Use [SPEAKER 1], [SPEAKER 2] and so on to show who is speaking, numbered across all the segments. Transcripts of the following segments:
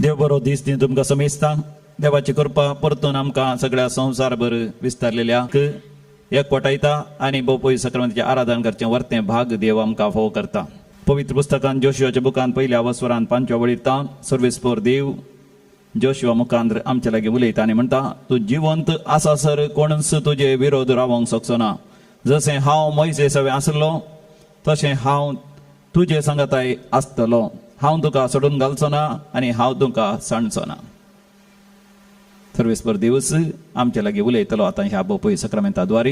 [SPEAKER 1] देव बरो दीस दी तुमकां समेजता. देवाची कृपा परतून आमकां सगळ्या संवसारभर विस्तारलेल्या एकवटायता आनी भोवपळी सक्रांतीचें आराधन करचें वर्तें भाग देव आमकां फोव करता. पवित्र पुस्तकान जोशुआच्या बुकान पयल्या वस्वरान 5व्या वळीरता सर्वेस्पर देव जोशुआ मुखांद्र आमचे लागीं उलयता आनी म्हणटा, तूं जिवंत आसा सर, कोणूच तुजे विरोध रावोंक शकचो ना. जशें हांव मोइसेस हांवें आसलो तशें हांव तुजे सांगाताय आसतलो. हांव तुका सोडून घालचो ना आनी हांव तुका सांडचो ना. सर्वेस्पर देवच आमचे लागीं उलयतलो आतां ह्या भोवपळी सक्रामेंता द्वारे.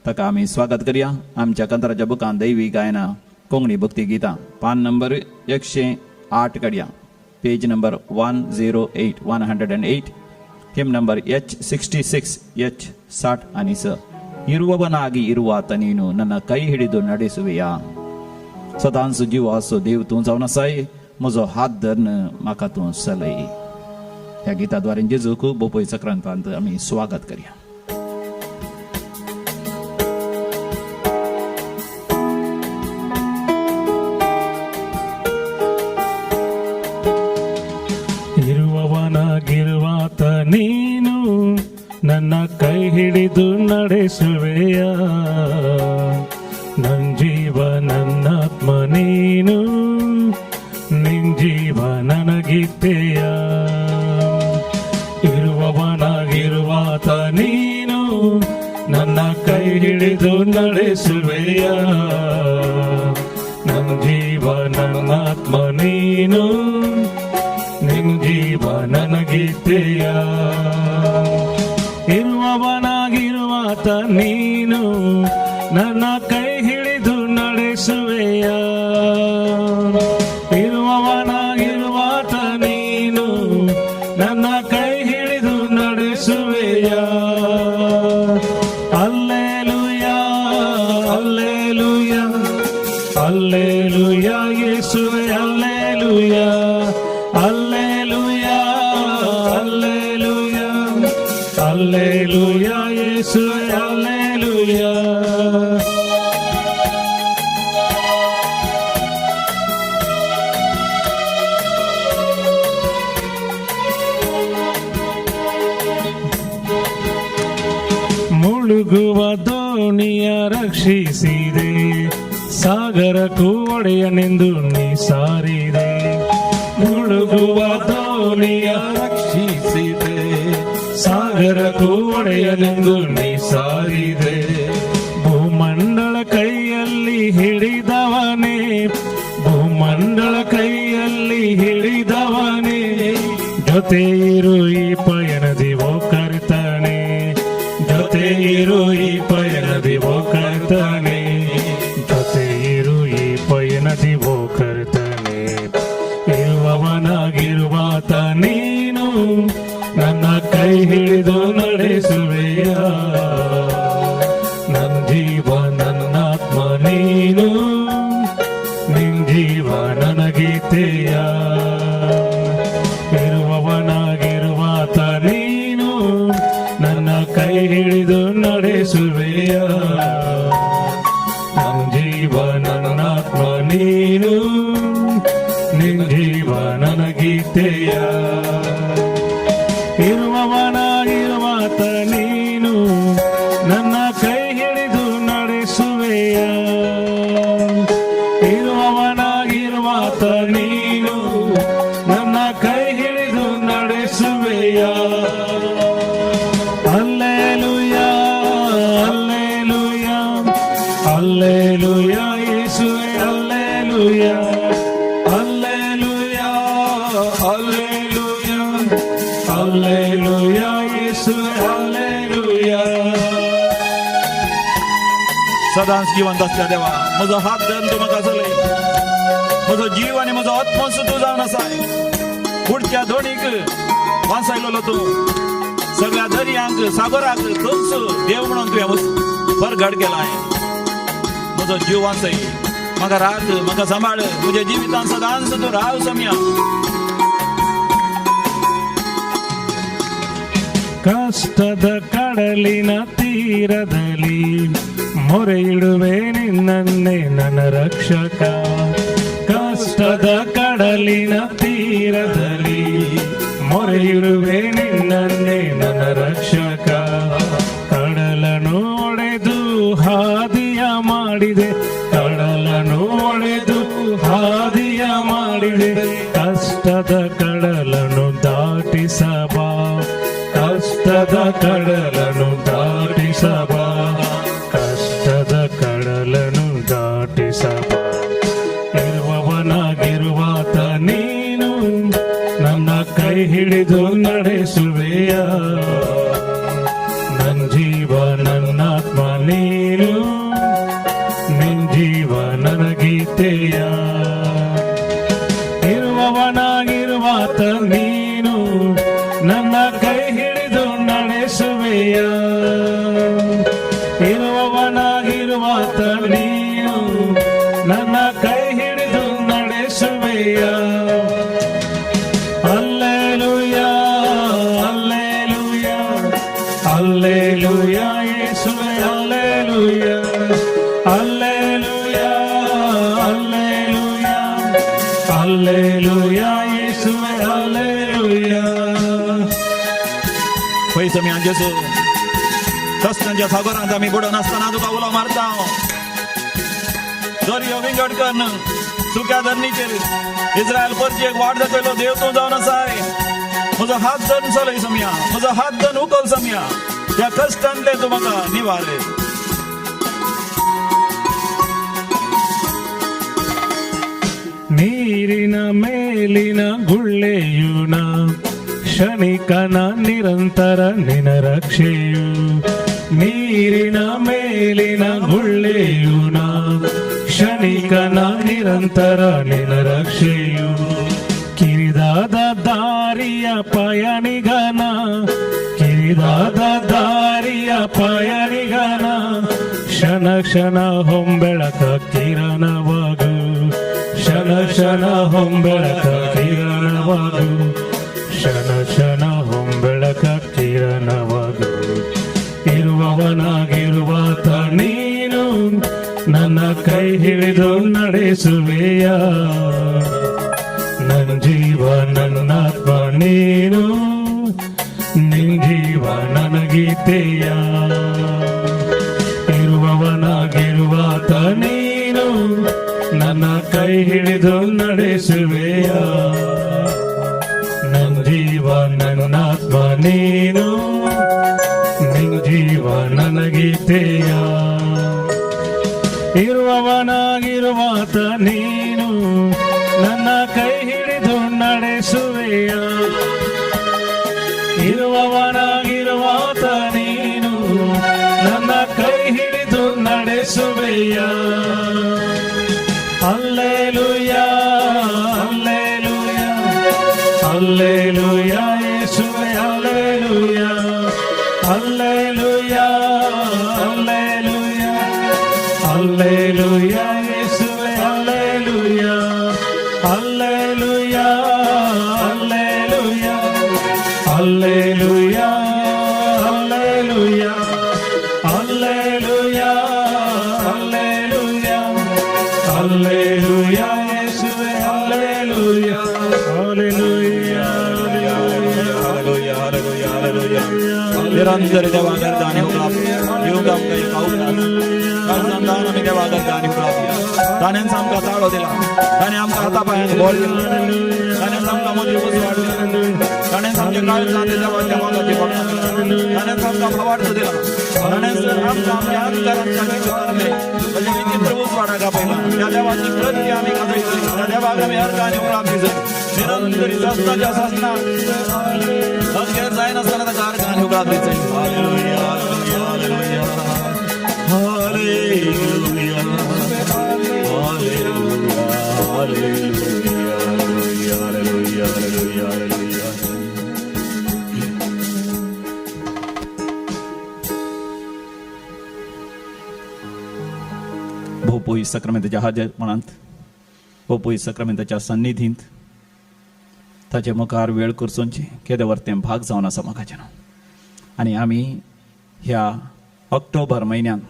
[SPEAKER 1] ताका आमी स्वागत करया. आमच्या कंत्राच्या बुकान दैवी गायना कोंकणी भक्ती गितां पान नंबर 108 काडया. पेज नंबर 108 हिम नंबर H66 H60 आनी 6. ಇರುವವನಾಗಿ ಇರುವಾತ ನೀನು ನನ್ನ ಕೈ ಹಿಡಿದು ನಡೆಸುವೆಯಾ. सदांच जीव असो देव तूं जावन आसाय, म्हजो हात धरन म्हाका तूं चलय. ह्या गिताद्वारे जेजूक भोवपळी सक्रांतांत आमी स्वागत करया.
[SPEAKER 2] ಇರುವವನಾಗಿರುವಾತ ನೀನು ನನ್ನ ಕೈ ಹಿಡಿದು ನಡೆಸುವೆಯ. ನನ್ ಜೀವ ನನ್ನಾತ್ಮ ನೀನು, ನಿನ್ ಜೀವ ನನಗಿತ್ತೆಯ. ಇರುವವನಾಗಿರುವಾತ ನೀನು ನನ್ನ ಕೈ ಹಿಡಿದು ನಡೆಸುವೆಯ. ನನ್ ಜೀವ ನನ್ನಾತ್ಮ ನೀನು, ನಿನ್ ಜೀವ ನನಗಿತ್ತೆಯ. ಇರುವವನಾಗಿರುವಾತ ನೀನು ನನ್ನ ಕೈ ಹಿಡಿದು ನಡೆಸುವೆಯ. ಇರುವವನಾಗಿರುವಾತ ನೀನು ನನ್ನ ಕೈ ಹಿಡಿದು ನಡೆಸುವೆಯ. ಅಲ್ಲೇಲುಯ ಅಲ್ಲೇಲುಯ ಅಲ್ಲೇಲುಯ ಯೇಸುವೆ ಅಲ್ಲೇಲುಯ ಅಲ್ಲೇಲುಯ ಅಲ್ಲೇಲುಯ ಅಲ್ಲೇಲುಯ ಯೇಸುವೆ ಅಲ್ಲೇಲುಯ. ಮುಳುಗುವ ದೋಣಿಯ ರಕ್ಷಿಸಿದೆ, ಸಾಗರಕ್ಕೂ ಒಡೆಯನೆಂದು ನೀ ಸಾರಿದೆ. ಮುಳುಗುವ ದೋಣಿಯ ರಕ್ಷಿಸಿದೆ, ಸಾಗರಕ್ಕೂ ಒಡೆಯನೆಂದು ನೀ ಸಾರಿದೆ. ಭೂಮಂಡಲ ಕೈಯಲ್ಲಿ ಹಿಡಿದವನೇ, ಭೂಮಂಡಲ ಕೈಯಲ್ಲಿ ಹಿಡಿದವನೇ, ಜೊತೆ ಇರು ಈ ಪಯಣದಿ ಓ ಕರ್ತನೇ, ಜೊತೆ ಇರು ಈ ಪಯಣದಿ ಓ ಕರ್ತನೇ, ಜೊತೆ ಇರು ಈ ಪಯಣದಿ ಓ ಕರ್ತನೇ. ಇರುವವನಾಗಿರುವಾತ ನೀನು ನನ್ನ ಕೈ ಹಿಡಿದು ನಡೆಸುವೆಯ. ನನ್ನ ಜೀವ ನನ್ನಾತ್ಮ ನೀನು, ನಿನ್ ಜೀವ ನನಗಿತ್ತೆಯ. ಇರುವವನಾಗಿರುವಾತ ನೀನು ನನ್ನ ಕೈ ಹಿಡಿದು ನಡೆಸುವೆಯ. ನನ್ನ ಜೀವ ನನ್ನಾತ್ಮ ನೀನು, ನಿನ್ ಜೀವ ನನಗಿತ್ತೆಯ. ಇರುವವನಾಗಿರುವಾತ ನೀನು ನನ್ನ ಕೈ ಹಿಡಿದು ನಡೆಸುವೆಯ. ಇರುವವನಾಗಿರುವಾತ ನೀನು ನನ್ನ ಕೈ ಹಿಡಿದು ನಡೆಸುವೆಯ. ಅಲ್ಲೇಲುಯ ಅಲ್ಲೇಲುಯ ಅಲ್ಲೇಲುಯ ಯೇಸುವೆ ಅಲ್ಲೇಲುಯ ಅಲ್ಲೇಲುಯ ಅಲ್ಲೇಲುಯ ಅಲ್ಲೇಲುಯ ಯೇಸುವೆ ಅಲ್ಲೇಲುಯ.
[SPEAKER 1] सदांच जिवंत आसल्या देवा, म्हजो हात धरून तूं म्हाका चलय. म्हजो जीव आनी म्हजो आत्मो तूं जावन आसाय. उडच्या दोणीक वांसायलो तूं, सगळ्या दर्यांक सागराक खंयच देव म्हणून तुवें परगड केलाय. म्हजो जीव वांसय, म्हाका राख, म्हाका सांबाळ. तुज्या जिवितांत सदांच तूं राव सम्या.
[SPEAKER 2] ಕಷ್ಟದ ಕಡಲಿನ ತೀರದಲ್ಲಿ ಮೊರೆ ಇಡುವೆ ನಿನ್ನನ್ನೇ ನನ್ನ ರಕ್ಷಕ. ಕಷ್ಟ ಕಷ್ಟದ ಕಡಲಿನ ತೀರದಲ್ಲಿ ಮೊರೆಯಿರುವೆ ನಿನ್ನನ್ನೇ ನನ್ನ ರಕ್ಷಕ. ಕಡಲನ್ನು ಒಡೆದು ಹಾದಿಯ ಮಾಡಿದೆ, ಕಡಲನ್ನು ಒಡೆದು ಹಾದಿಯ ಮಾಡಿದೆ. ಕಷ್ಟದ ಕಡಲನ್ನು ದಾಟಿಸಬಾ, ಕಷ್ಟದ ಕಡಲನ್ನು ದಾಟಿಸಬಾ, ಕಷ್ಟದ ಕಡಲನ್ನು ದಾಟಿಸಬಾ. ಇರುವವನಾಗಿರುವಾತ ನೀನು ನನ್ನ ಕೈ ಹಿಡಿದು ನಡೆಸುವೆಯ. ನನ್ನ ಜೀವ ನನ್ನಾತ್ಮ ನೀನು, ನಿನ್ ಜೀವ ನನಗೀತೆಯ. ಇರುವವನಾಗಿರುವಾತ ನೀನು ನನ್ನ ಕೈ ಹಿಡಿದು ನಡೆಸುವೆಯ. ಇರುವವನಾಗಿರುವಾತ ನೀನು ನನ್ನ ಕೈ ಹಿಡಿದು ನಡೆಸುವೆಯ. ಹಲ್ಲೆಲೂಯಾ ಹಲ್ಲೆಲೂಯಾ ಹಲ್ಲೆಲೂಯಾ ಯೇಸುವೇ ಹಲ್ಲೆಲೂಯಾ ಹಲ್ಲೆಲೂಯಾ ಹಲ್ಲೆಲೂಯಾ ಹಲ್ಲೆಲೂಯಾ ಯೇಸುವೇ ಹಲ್ಲೆಲೂಯಾ.
[SPEAKER 1] पै समय जेजू कष्टांच्या सागरांत आम्ही बुडून असताना तुका उलो मारता. दर्यो विंगड करण सुक्या धरणीचेर इस्रायल परची एक वाट दाखयलो देव तूं जावन आसाय. म्हजो हात धरून चलय समया, म्हजो हात धरून उखल समया. त्या कष्टांतले तूं म्हाका निवार.
[SPEAKER 2] ನೀರಿನ ಮೇಲಿನ ಗುಳ್ಳೆಯುನ ಕ್ಷಣಿಕನ ನಿರಂತರ ನಿನ ರಕ್ಷೆಯು. ನೀರಿನ ಮೇಲಿನ ಗುಳ್ಳೆಯುನ ಕ್ಷಣಿಕನ ನಿರಂತರ ನಿನ ರಕ್ಷೆಯು. ಕಿರಿದಾದ ದಾರಿಯ ಪಯಣಿಗನ, ಕಿರಿದಾದ ದಾರಿಯ ಪಯಣಿಗನ ಕ್ಷಣ ಕ್ಷಣ ಹೊಂಬೆಳಕ ಕಿರಣವಾಗು, ಕ್ಷಣ ಕ್ಷಣ ಹೊಂಬೆಳಕ ಕಿರಣವಾಗು, ಕ್ಷಣ ಕ್ಷಣ ಹೊಂಬೆಳಕ ಕಿರಣವಾಗು. ಇರುವವನಾಗಿರುವಾತ ನೀನು ನನ್ನ ಕೈ ಹಿಡಿದು ನಡೆಸುವೆಯ. ನನ್ನ ಜೀವ ನನ್ನಾತ್ಮ ನೀನು, ನಿನ್ ಜೀವ ನನಗೀತೆಯ. ಇರುವವನಾಗಿರುವಾತ ನೀನು ನನ್ನ ಕೈ ಹಿಡಿದು ನಡೆಸುವೆಯ. ನನ್ನ ಜೀವ ನನ್ನಾತ್ಮ ನೀನು, ನಿನ್ ಜೀವ ನನಗೀತೆಯ. ಇರುವವನಾಗಿರುವಾತ ನೀನು ನನ್ನ ಕೈ ಹಿಡಿದು ನಡೆಸುವೆಯ. ಇರುವವನಾಗಿರುವಾತ ನೀನು ನನ್ನ ಕೈ ಹಿಡಿದು ನಡೆಸುವೆಯ. ಹಲ್ಲೆಲೂಯಾ ಹಲ್ಲೆಲೂಯಾ ಹಲ್ಲೆಲೂಯಾ ಯೇಸುವೇ ಹಲ್ಲೆಲೂಯಾ ಹಲ್ಲೆಲೂಯಾ ಹಲ್ಲೆಲೂಯಾ ಹಲ್ಲೆಲೂಯಾ ಯೇಸುವೇ ಹಲ್ಲೆಲೂಯಾ ಹಲ್ಲೆಲೂಯಾ ಹಲ್ಲೆಲೂಯಾ ಹಲ್ಲೆಲೂಯಾ ಹಲ್ಲೆಲೂಯಾ ಹಲ್ಲೆಲೂಯಾ ಹಲ್ಲೆಲೂಯಾ ಹಲ್ಲೆಲೂಯಾ ಯೇಸುವೇ ಹಲ್ಲೆಲೂಯಾ ಹಲ್ಲೆಲೂಯಾ
[SPEAKER 1] हालेलुया हालेलुया हालेलुया. निरंतर देवा गर्दाने उकळा युगम काही काउला कर्जंदान आम्ही देवा गर्दाने उकळा. ताणेन आमकां ताळो दिला, ताणें आमकां हाता पांयाक बळ दिला, ताणें आमकां मदीं उसवाड दिला, ताणें आमच्या काळजांत देवाच्या मोगाची पडला, ताणें आमकां भावार्थ दिला, ताणें आमकां आमच्या अधिकारांत सांगितले. म्हणजे विचित्र उसवाडाक आपयला त्या देवाची प्रती आमी गाजयतली, त्या देवाक आमी अर्गाने उकळा दिसत निरंतरी सस्ताच्या सस्ता अखेर जायनासतना ताका अर्गाने उकळा दिसत. हालेलुया हालेलुया हालेलुया हालेलुया हालेलुया हालेलुया हालेलुया. भोपोई सक्रामेंताच्या हाजेरपणांत, भोपोई सक्रामेंताच्या सन्निधींत ताचे मुखार वेळ करचोंची केदे वर्तें भाग जावन आसा म्हाका. आनी आमी ह्या ऑक्टोबर म्हयन्यांत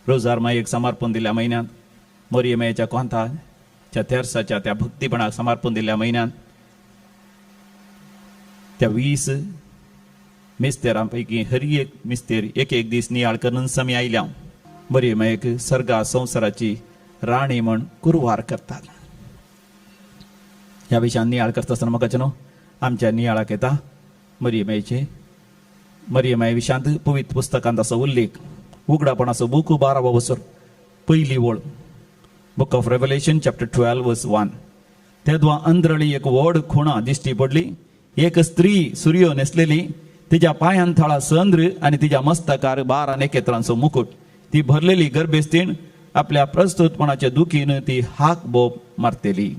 [SPEAKER 1] रोजार मायेक समर्पण दिल्या म्हयन्यांत मोरये मायेच्या कोंतान तेर्साच्या त्या भक्तीपणाक समर्पण दिल्ल्या म्हयन्यात त्या 20 मिस्तेरांपैकी हर एक मिस्तेर एक एक दीस नियाळ करून समी आयल्या बरी मायक सर्गा संवसाराची राणी म्हण कुरवार करतात. ह्या विशयान नियाळ करता आसतना म्हाका न्हू आमच्या नियाळाक येता मरियमाये विशयांत पवित्र पुस्तकांत असो उल्लेख उगडापणाचो बूक 12 वसर पयली वळ बुक ऑफ रेव्हलेशन चॅप्टर 12 वर्स 1. तेदवा अंधरळी एक व्हड खुणा दिश्टी पडली. एक स्त्री सूर्यो न्हेसलेली, तिच्या पांयान थळा संद्र आणि तिच्या मस्तकार 12 नखेत्रांचो मुकुट. ती भरलेली गर्भेस्तीण आपल्या प्रस्तुतपणाच्या दुखीन ती हाक बोब मारतेली.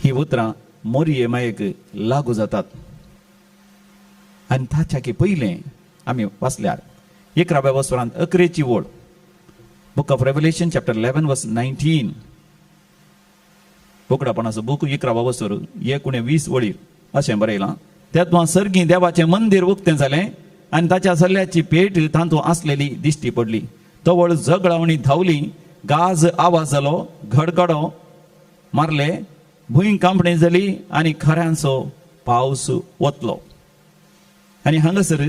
[SPEAKER 1] ही उतरां मोरियेमायेक लागू जातात. आणि ताच्या की पयलें आमी वाचल्यार 11व्या वसरांत 11ची वळ बुक ऑफ रेव्हलेशन चॅप्टर 11 वर्स 19. उगडापणाचो बूक 11वा वसर 19 वळीर अशें बरयलां. तेदवा सर्गी देवाचें मंदिर उक्तें जालें आनी ताच्या सल्ल्याची पेट तांतू आसलेली दिश्टी पडली. तवळ झगडावणी धांवली, गाज आवाज जालो, घडघडो मारले, भुंय कांपणी जाली आनी खऱ्यांचो पावस वतलो. आनी हांगासर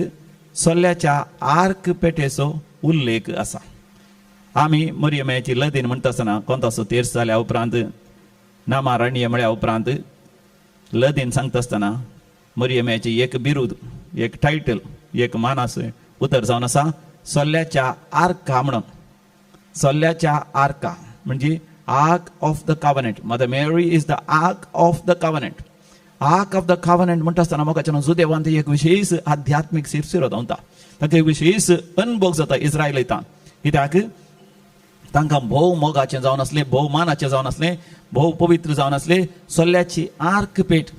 [SPEAKER 1] सोल्ल्याच्या आर्क पेटेचो उल्लेख आसा. आमी मरियमाची लदीन म्हणटा आसतना कोंतासो तेर्स जाल्या उपरांत नामा राणीय म्हळ्या उपरांत लदीन सांगता आसतना मरियमाची एक बिरूद, एक टायटल, एक मानास उतर जावन आसा सोल्ल्याच्या आर्का म्हणून. सोल्ल्याच्या आर्का म्हणजे ark of the covenant. Mother Mary is the ark of the covenant. Ark of the covenant म्हणटा आसतना म्हाका जुदेवांत एक विशेष आध्यात्मीक सिरसिरो धांवता. ताका एक विशेष अनुभव जाता इस्रायलितांक. कित्याक तांकां भोव मोगाचें जावन आसलें, भोव मानाचें जावन आसलें, भोव पवित्र जावन आसलें सोल्ल्याची आर्क पेट.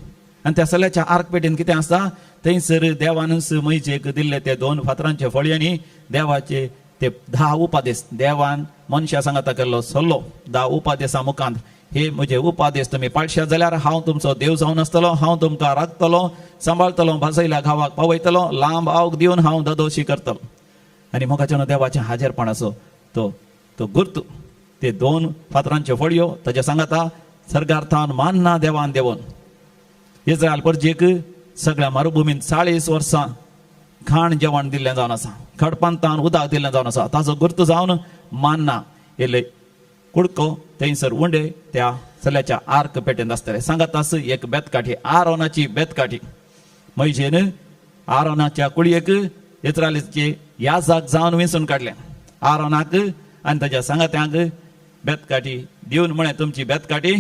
[SPEAKER 1] आनी त्या सोल्ल्याच्या आर्क पेटीन कितें आसता थंयसर देवानच मैजेक दिल्ले ते 2 फातरांचे फळयांनी देवाचे ते 10 उपादेश देवान मनशा सांगाता केल्लो सल्लो 10 उपादेशा मुखांत हे म्हजे उपादेश तुमी पाळश्यात जाल्यार हांव तुमचो देव जावन आसतलो, हांव तुमकां राखतलो, सांबाळतलो, भाजयल्या घावाक पावयतलो, लांब आवक दिवन हांव ददोशी करतलो. आनी मोगाच्या देवाच्या हाजेरपणाचो तो गुर्त ते 2 फातरांच्यो फळयो ताच्या सांगाता सर्गार्थान मान्ना देवान देवोन इस्रायल परजेक सगळ्या मरुभुमींत 40 वर्सां खाण जेवण दिल्लें जावन आसा, खडपंतान उदक दिल्लें जावन आसा. ताचो गुर्त जावन मान्ना येले कुडको थंयसर उंडे त्या सोल्ल्याच्या आर्क पेटेंत आसतले. सांगात आस एक बेतकाठी, आरोनाची बेतकाठी. मैजेन आरोनाच्या कुळयेक इस्रायलीचे याजाक जावन वेंचून काडलें. आरोनाक आनी ताच्या सांगात्यांक बेतकाठी दिवन म्हळें तुमची बेतकाठी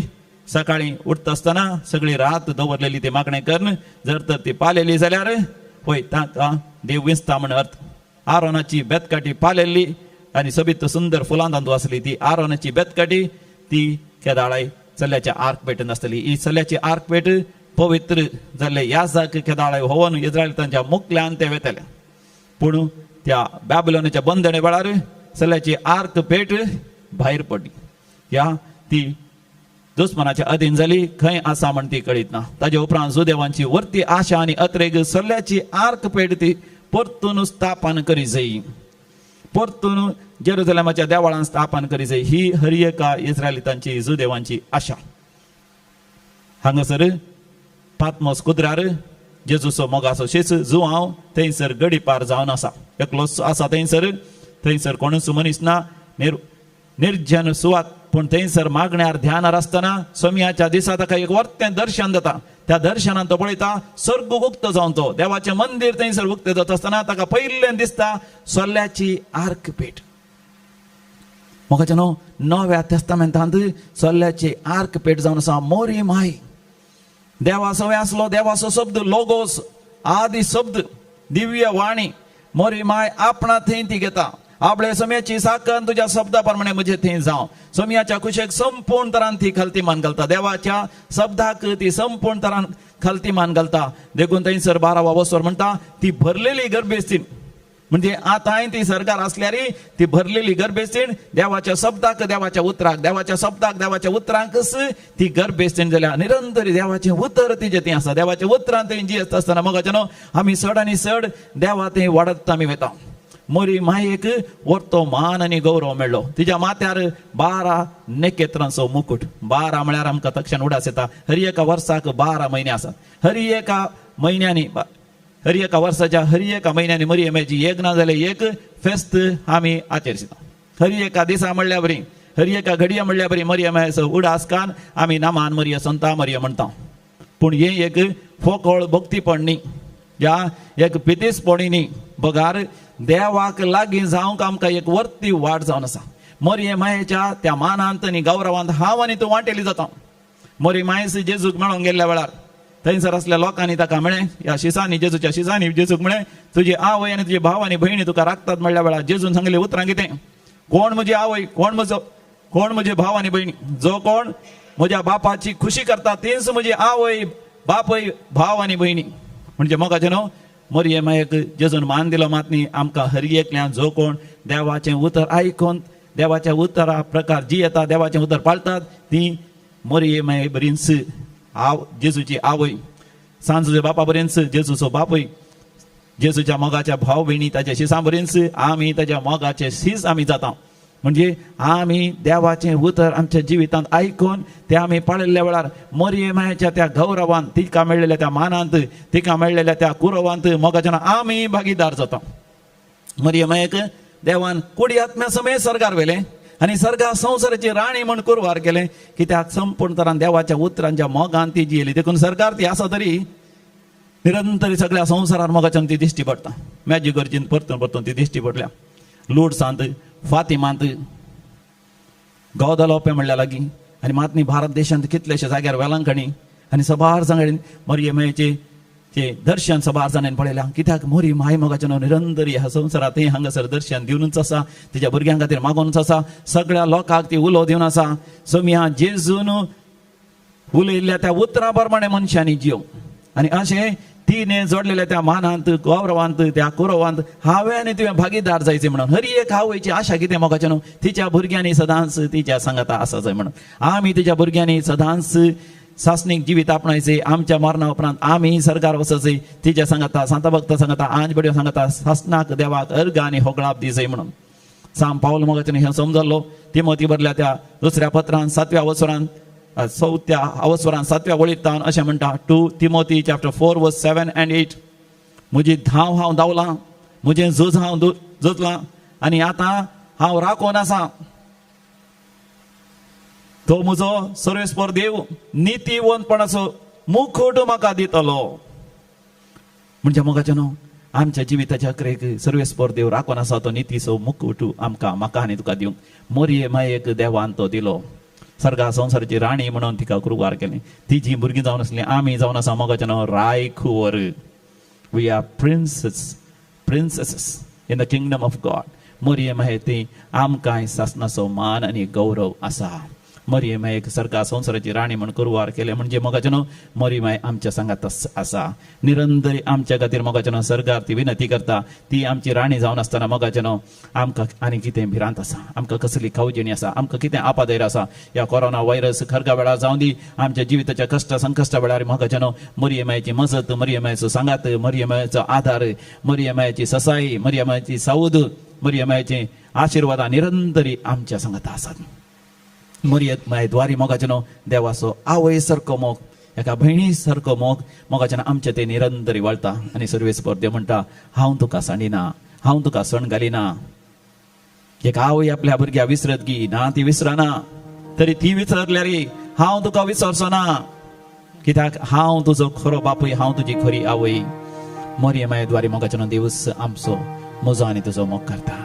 [SPEAKER 1] सकाळी उठता आसतना सगळी रात दवरलेली ती मागणें करन, जर तर ती पालेली जाल्यार पळय ताका देव वेंचता म्हण अर्थ. आरोनाची बेतकाठी पालेल्ली आनी सोबीत सुंदर फुलां तांदूळ आसली ती आरोनाची बेतकाठी ती केदाळाय चल्याच्या आर्क पेटेंत आसतली. ही चल्याची आर्क पेट पवित्र जाल्ले याजाक केदाळाय होवन इस्रायलितांच्या मुखल्यान ते वेतले. पूण त्या बॅबिलोनाच्या बंदणे वेळार चल्याची आर्क पेट भायर पडली. ह्या ती दुस्मनाच्या अधीन जाली, खंय आसा म्हण ती कळीत ना. ताजे उपरांत सुदेवांची वर्ती आशा आनी अत्रेक सोल्ल्याची आर्क पेट ती परतून स्थापन करी जायी, परतून जेरुसलेमाच्या देवळान स्थापन करी जायी. ही हर एका इस्रायलितांची जुदेवांची आशा. हांगासर पातमोस कुद्रार जेजूचो मोगाचो शेस जुवांव थंयसर गडी पार जावन आसा, एकलोच आसा थंयसर कोणूच मनीस ना, निर्जन सुवात. पूण थंयसर मागण्यार ध्यानार आसतना सोमियाच्या दिसा ताका एक वर्तें दर्शन जाता. त्या दर्शनांत तो पळयता स्वर्ग उक्त जावन तो देवाचें मंदिर थंयसर उक्तें जाता आसतना ताका पयलें दिसता सोल्ल्याची आर्क पेट. म्हाका न्हू नव्या तेस्तामेंतांत सोल्ल्याची आर्क पेट जावन आसा मोरी माय. देवा सवय आसलो, देवाचो शब्द लोगोस, आदी शब्द, दिव्य वाणी. मोरी माय आपणा थंय ती घेता. आपले सोम्याची साकन तुझ्या शब्दा प्रमाणे म्हजे थंय जावं. सोम्याच्या कुशेक संपूर्ण तरान ती खालती मान घालता. देवाच्या शब्दाक ती संपूर्ण तरान खालती मान घालता. देखून थंयसर 12वा वसर म्हणटा ती भरलेली गर्भेस्तीण. म्हणजे आतां ती सरकार आसल्यार ती भरलेली गर्भेस्तीण देवाच्या शब्दाक, देवाच्या उतराक, देवाच्या शब्दाक, देवाच्या उतरांकच ती गर्भेस्तीण जाल्या. निरंतर देवाचें उतर तिजें थंय आसा. देवाच्या उतरांत थंय जी आसता आसतना मोगाच्या न्हू आमी चड आनी चड देवा थंय वाडत आमी वता. मोरी मायेक वरतो मान आनी गौरव मेळ्ळो. तिच्या माथ्यार 12 नेकेत्रांचो मुकुट. 12 म्हळ्यार आमकां तक्षण उडास येता. हर एका वर्साक 12 म्हयने आसात. हर एका वर्साच्या हर एका म्हयन्यांनी मरियमेची एक ना जाल्यार एक फेस्त आमी आचरता. हर एका दिसा म्हणल्या बरी, हर एका घडये म्हणल्या बरी मरियमेचो उडासकान आमी नामान मरिय संता मरिय म्हणटा. पूण हे एक फोकोळ भक्तीपण न्ही, या एक पितीसपणी न्ही, बगार देवाक लागीं जावंक आमकां एक वर्ती वाट जावन आसा. मरियमायेच्या त्या मानांत आनी गौरवांत हांव आनी तूं वांटेली जाता. मरियमायेस जेजूक मेळोंक गेल्ल्या वेळार थंयसर असल्या लोकांनी ताका म्हळें, ह्या शिसांनी जेजूच्या शिसांनी जेजूक म्हळें, तुजी आवय आनी तुजी भाव आनी भयणी तुका राखतात म्हणल्या वेळार जेजून सांगलें उतरां कितें? कोण म्हजी आवय, कोण म्हजे भाव आनी भयणी? जो कोण म्हज्या बापाची खुशी करता तीच म्हजी आवय, बापय, भाव आनी भयणी. म्हणजे मोगाचें न्हू, मरियमायेक जेजून मान दिलो मात न्ही, आमकां हर एकल्यान जो कोण देवाचें उतर आयकून देवाच्या उतरा प्रकार जी येता देवाचें उतर पाळतात ती मरियमाये बरींच जेजूची आवय, सांजूच्या बापा बरेंच जेजूचो बापय, जेजूच्या मोगाच्या भाव भयणी ताच्या शिसां बरेंच आमी ताच्या मोगाचे शीस आमी जाता. म्हणजे आमी देवाचें उतर आमच्या जिवितांत आयकून ते आमी पाळिल्ल्या वेळार मरियमायेच्या त्या गौरवांत, तिका मेळिल्ल्या त्या मानांत, तिका मेळिल्ल्या त्या कुरवांत मोगाच्या आमी भागीदार जाता. मरियमायेक देवान कुडी आत्म्या समेत सर्गार व्हेलें आनी सर्गा संवसाराची राणी म्हण कुरवार केलें, कित्याक संपूर्ण तरान देवाच्या उतरांच्या मोगान ती जियेली. देखून सरकार ती आसा तरी निरंतर सगळ्या संवसारान मोगाच्यान ती दिश्टी पडटा. मॅजिगर्जीन परतून ती दिश्टी पडल्या. लूड्सांत, फातिमांत, गौदलोपे म्हणल्या लागीं आनी मातनी भारत देशांत कितलेशे जाग्यार वेलांकणी आनी सबार जाणांनी मरियमेचे दर्शन सबार जाणांनी पळयलां. कित्याक मोरी माय मोगाचें नांव निरंतर ह्या संवसारांत हांगासर दर्शन दिवनूच आसा, तिच्या भुरग्यां खातीर मागोनूच आसा, सगळ्या लोकांक ती उलो दिवन आसा. सोम्या जेजून उलयल्ल्या त्या उतरां प्रमाणे मनशांनी जियो आनी अशें तिने जोडलेल्या त्या मानांत, गौरवांत, त्या कुरवांत हांवें आनी तुवें भागीदार जायचें म्हणून. हर एक आवयची आशा कितें मोगाचें न्हू, तिच्या भुरग्यांनी सदांच तिच्या सांगाता आसा जाय म्हणून. आमी तिच्या भुरग्यांनी सदांच सासणीक जिवीत आपणायचे, आमच्या मरणा उपरांत आमी सरकार वचचे, तिच्या सांगाता सांता भक्त सांगाता आंज बड्यो सांगाता सासणाक देवाक अर्घ आनी होगळाप दिसय म्हणून. साम पावल मोगाचें हें समजलो. तिमोथी बरल्या त्या दुसऱ्या पत्रांत 7व्या अवसरांत 4व्या अवसरांत 7व्या वळींत अशें म्हणटा, 2 Timothy chapter 4 verse 7 and 8. म्हजी धांव हांव धांवलां, म्हजें झूज हांव झुजलां आनी आतां हांव राखून आसा. तो म्हजो सर्वेस्पर देव नितीवंतपणाचो मुखूट म्हाका दितलो. म्हणजे मोगाचें न्हू, आमच्या जिविताच्या अकरेक सर्वेस्पर देव राखून आसा. तो नितीचो मुखूट आमकां, म्हाका आनी तुका दिवंक मरियमायेक देवान तो दिलो. सर्गा संवसाराची राणी म्हणून तिका कुरवार केलें. तिची भुरगीं जावन आसलीं, आमी जावन आसा. मोगाचें नांव रायकुंवर. We are princesses in the kingdom of God. मरियमाये ती आमकां सासणाचो मान आनी गौरव आसा. मरियमायेक सरकार संवसाराची राणी म्हण कुरवार केले. म्हणजे मोगाचें न्हू, मरियमाय आमच्या सांगात आसा. निरंतर आमच्या खातीर मोगाचें न्हू सरकार ती विनंती करता. ती आमची राणी जावन आसतना मोगाचें न्हू आमकां आनी कितें भिरांत आसा, आमकां कसली खावजेणी आसा, आमकां कितें आपादयर आसा. ह्या कोरोना व्हायरस खरगा वेळार जावं दी, आमच्या जिविताच्या कश्ट संकश्टा वेळार मोगाचें न्हू मरियमायेची मजत, मरियमायेचो सांगात, मरियमायेचो आधार, मरियमायेची ससाई, मरियमायेची सावूद, मरियमायेची आशिर्वादां निरंतरी आमच्या सांगात आसात. मरियमाये द्वारी मोगाचें न्हू देवाचो आवय सारको मोग, एका भयणी सारको मोग मोगाचें आमचे ते निरंतरी वळटा. आनी सर्वेस्पर देव म्हणटा, हांव तुका सांडिना, हांव तुका सण घालिना. एक आवय आपल्या भुरग्या विसरत गी ना, ती विसरना, तरी ती विसरल्यार हांव तुका विसरचो ना, कित्याक हांव तुजो खरो बापूय, हांव तुजी खरी आवय. मरियमाये द्वारी मोगाचें न्हू देवूच आमचो म्हजो आनी तुजो मोग करता.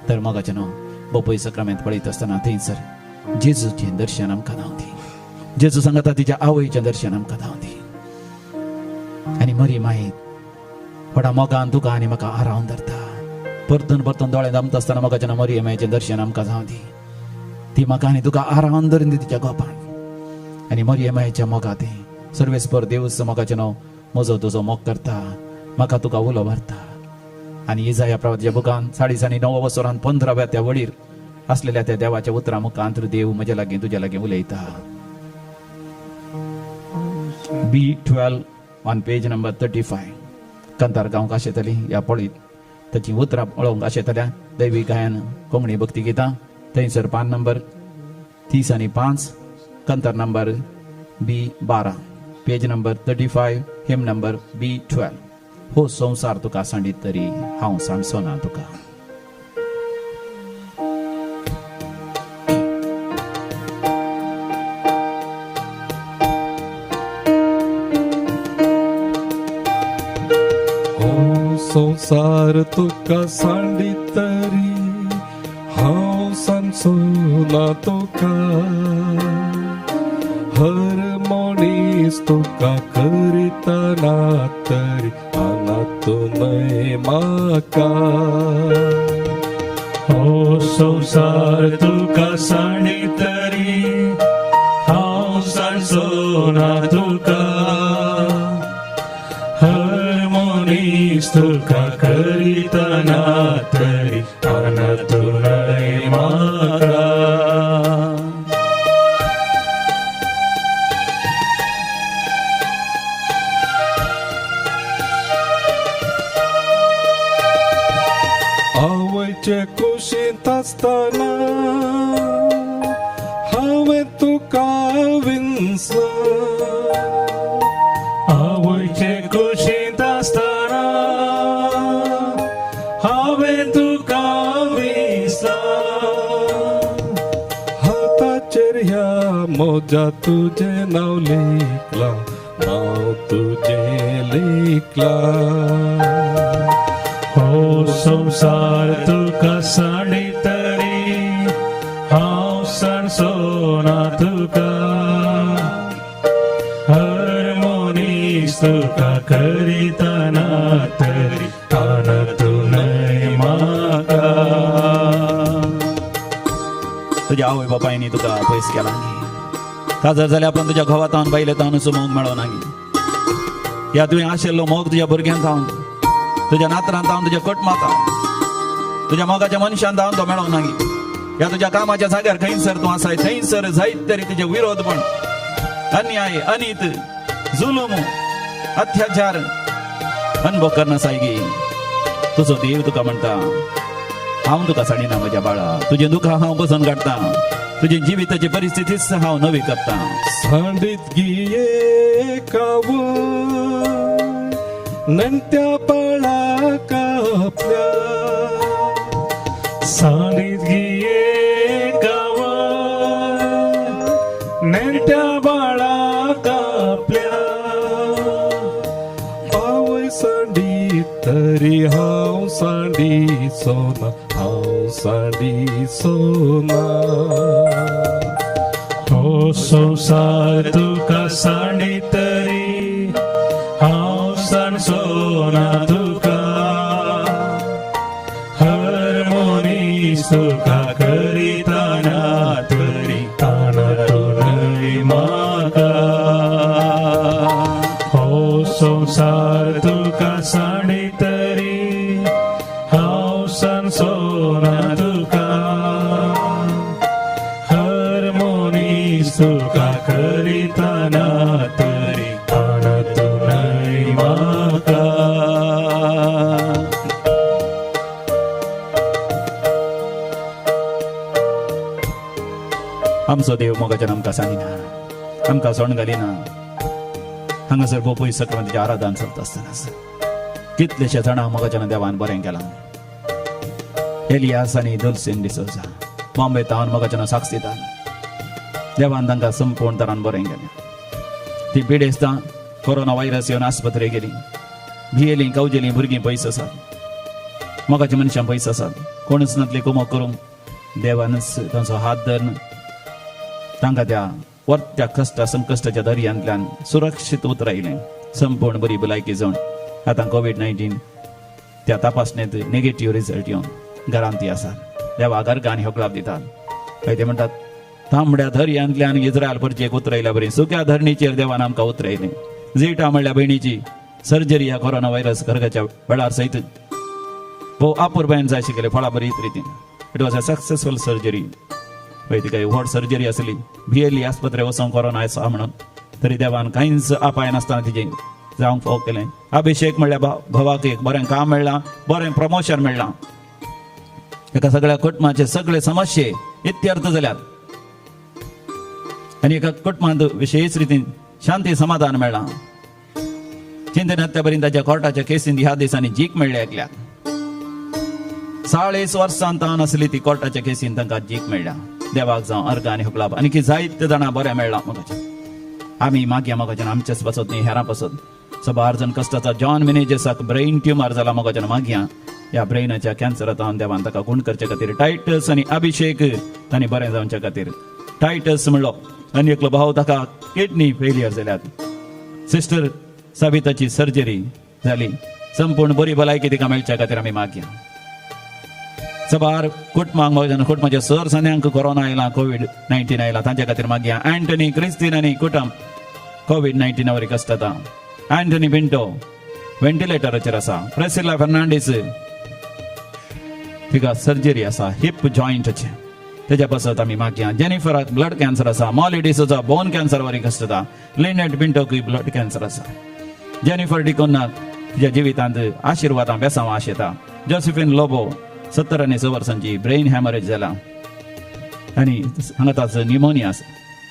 [SPEAKER 1] तर मोगाचें न्हू बोपय सक्रामेंत पळयत आसतना थंयसर जेजूचें दर्शन आमकां जावं दी. जेजू सांगता तिच्या आवयचें दर्शन आमकां जावं दी. आनी मरियमाये व्हडा मोगान तुका आनी म्हाका आरावन धरता. परतून दोळे धांपता आसतना मोगाचें मरियमायेचें दर्शन आमकां जावं दी. ती म्हाका आनी तुका आरावन धरून दी तिच्या गोपान. आनी मरियमायेच्या मोगा ती सर्वेस्पर देवूच मोगाचें न्हू म्हजो तुजो मोग करता, म्हाका तुका उलो भरता. आनी इजाया प्रवादीच्या बुकान 9:30 वर्सांत 15व्या त्या वळीर असलेल्या त्या देवाच्या उतरा मुखांत देव म्हज्या लागीं तुज्या लागीं उलयता. B12 ऑन पेज नंबर 35 कंतार गांवक आशेतली ह्या पळीत ताची उतरां पळोवंक आशेतल्या दैवी गायन कोंकणी भक्ती गितां थंयसर पान नंबर 30 आनी 5 कंतर नंबर B12 पेज नंबर 35 हिम नंबर B12 हो संसार तुका सांडीत तरी हांव सांडचो ना तुका.
[SPEAKER 3] संसार तुका सांडीत तरी हांव सांडचो ना तुका. हर मनीस तुका करितना तरी अनातूनय म्हाका.
[SPEAKER 2] हो संसार तुका सांडी तरी हांव सांडचो ना तुका. हर मनीस तुका करितना तरी अनातूनय म्हाका.
[SPEAKER 3] आवयचे कुशींत आसतना हांवें तुका विंसला.
[SPEAKER 2] आवयचे कुशींत आसतना हांवें तुका विसला.
[SPEAKER 3] हाताचेर ह्या मोजा तुजें नांव लेखलां, नांव तुजें लेखलां.
[SPEAKER 2] हो संसार तुका सांडी तरी हांव सांडचो ना तुका. हर मनीस तुका करितना तरी अनातूनय म्हाका.
[SPEAKER 1] तुज्या आवय बापायनी तुका पयस केला काजर जाल्यार पण तुज्या घोवातावन बायलेतावन सुमोवंक मेळो नागी. या तुवें आशिल्लो मोग तुज्या भुरग्यांक हांव तुज्या नातरांत हांव तुज्या कटमातां तुज्या मोगाच्या मनशांत हांव तो मेळोंक नागी. या तुज्या कामाच्या जाग्यार खंयसर तूं आसाय थंयसर जायत तरी तुजे विरोध पण अन्याय अनित जुलूम अत्याचार अनुभव करना सायगी. तुजो देव तुका म्हणटा हांव तुका सांडिना म्हज्या बाळा. तुजें दुखां हांव बसून काडटा. तुजे जिविताची परिस्थितीच हांव नवी करता.
[SPEAKER 3] सांडीत गिये कावय नंत्या बाळाक आपल्या.
[SPEAKER 2] सांडीत गिये गावा नेत्या बाळाक आपल्या.
[SPEAKER 3] आवय सांडीत तरी हांव सांडीचो ना, हांव सांडीचो ना.
[SPEAKER 2] हो संसार तुका सांडी तरी हांव सांडचो ना तुका. हर मनीस तुका करितना तरी अनातूनय म्हाका. हो संसार तुका सांडी तरी हांव सांडचो ना तुका. हर मनीस तुका करितना तरी अनातूनय म्हाका.
[SPEAKER 1] आमचो देव मोगाच्यान आमकां सांडिना, आमकां सोण घालिना. हांगासर बोपोई सक्रांतीचें आराधन चलता आसतना कितलेशे जाणांक मोगाच्यान देवान बरें केलां. एलियास आनी दुलसीन डिसोजा बॉम्बे तावन मोगाच्यान साक्ष दितात. देवान तांकां संपूर्ण तरान बरें केलें. ती पिडेस्तां कोरोना व्हायरस येवन आस्पत्रेक गेली. भियेलीं कवजेलीं भुरगीं पयस आसात. मोगाच्या मनशां पयस आसात. कोणूच नातली कुमक करूंक देवानच तांचो हात धरून तांकां त्या वरत्या कश्ट संकश्टाच्या दर्यांतल्यान सुरक्षीत उतरायलें. संपूर्ण बरी भलायकी जावन आतां कोविड-19 त्या तपासणेंत नेगेटिव्ह रिझल्ट येवन घरांत ती आसात. देवा घरकान ह्यो लाभ दितात. काय ते म्हणटात तांबड्या दर्यांतल्यान इस्रायल परचेक उतरायल्या बरी सुक्या धरणीचेर देवान आमकां उतरायलें. जेटा म्हणल्या भयणीची सर्जरी ह्या कोरोना व्हायरस कर्गाच्या वेळार सयत भोव आपुरबायेन जाय शिकले फळा बरीत रितीन. It was a successful surgery. पळय ती काही व्हड सर्जरी आसली. भियेली आस्पत्रे वचोंक कोरोना आसा म्हणून तरी देवान कांयच आपाय नासतना तिजे जावंक फाव केलें. अभिषेक म्हणल्यार भावाक एक बरें काम मेळ्ळां, बरें प्रमोशन मेळ्ळां. एका सगळ्या कुटुंबाचे सगळे समस्ये इत्यर्थ जाल्यात आनी एका कुटुंबांत विशेष रितीन शांती समाधान मेळ्ळां. चिंतन हत्या पर्यंत ताच्या कोर्टाच्या केसींत ह्या दिसांनी जीक मेळ्ळ्या एकल्याक. 40 वर्सां तान आसली ती कोर्टाच्या केसीन तांकां जीक मेळ्ळ्या. देवाक जावं अर्घ आनी हुकलाप. आनी जायते जाणां बरें मेळ्ळां मोगाचें. आमी मागया मोगाचें आमचेच पासत न्ही हेरां पासत. सबार जण कश्टाचा जॉन मिनेजेसाक ब्रेन ट्युमर जाला मोगाचें मागया. ह्या ब्रेनाच्या कॅन्सरांत देवान ताका गुण करचे खातीर टायटस आनी अभिषेक तांणी बरें जावचे खातीर. टायटस म्हणलो आनी एकलो भाव ताका किडनी फेलियर जाल्यात. सिस्टर साबिताची सर्जरी जाली. संपूर्ण बरी भलायकी तिका मेळच्या खातीर आमी मागया. सबार कुटुंबाच्या सर सन्यांक कोरोना आयला, कोविड-19 आयला, तांच्या खातीर मागया. अँटनी क्रिस्तीन आनी कुटुंब कोविड-19 वरी कश्टाता. अँटनी पिंटो व्हेंटिलेटराचेर आसा. प्रेसिला फर्नांडीस तिका सर्जरी आसा हिप जॉइंटचे, तेज्या पासत आमी मागया. जेनिफराक ब्लड कॅन्सर आसा. मॉली डिसोजा बोन कॅन्सर वरी कश्टाता. लिनेट पिंटोकूय ब्लड कॅन्सर आसा. जेनिफर डिकोनाक तिच्या जिवितांत आशिर्वादां बेसांव आशेता. जोसेफीन लोबो 70 वर्सांची ब्रेन हॅमरेज जाला आनी हांगा ताचो निमोनिया आसा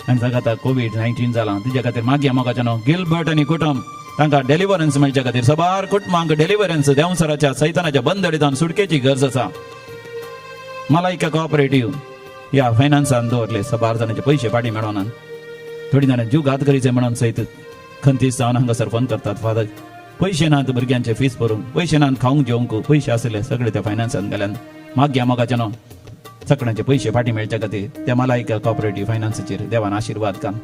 [SPEAKER 1] आनी ताका आतां कोविड-19 जाला. तिच्या खातीर मागया मोगाचें. गिलबर्ट आनी कुटुंब तांकां डेलिव्हरन्स मेळच्या खातीर सबार कुटुंबांक डेलिव्हरन्स देंवसराच्या सैतानाच्या बंदडींतल्यान सुटकेची गरज आसा. मलायका कोऑपरेटिव्ह ह्या फायनान्सान दवरले. सबार जाणांचे पयशे फाटीं मेळोनात. थोडी जाणां जीव घात करीचे म्हणून सयत खंतीस जावन हांगासर फोन करतात. फादर पयशे नात भुरग्यांचे फीस भरूंक, पयशे नात खावंक जेवंक, पयशे आसले सगळे त्या फायनान्सान गेल्यान. मागया मोगाचें न्हू सगळ्यांचे पयशे फाटीं मेळच्या खातीर त्या मलायका कोऑपरेटिव्ह फायनान्साचेर देवान आशिर्वाद कान.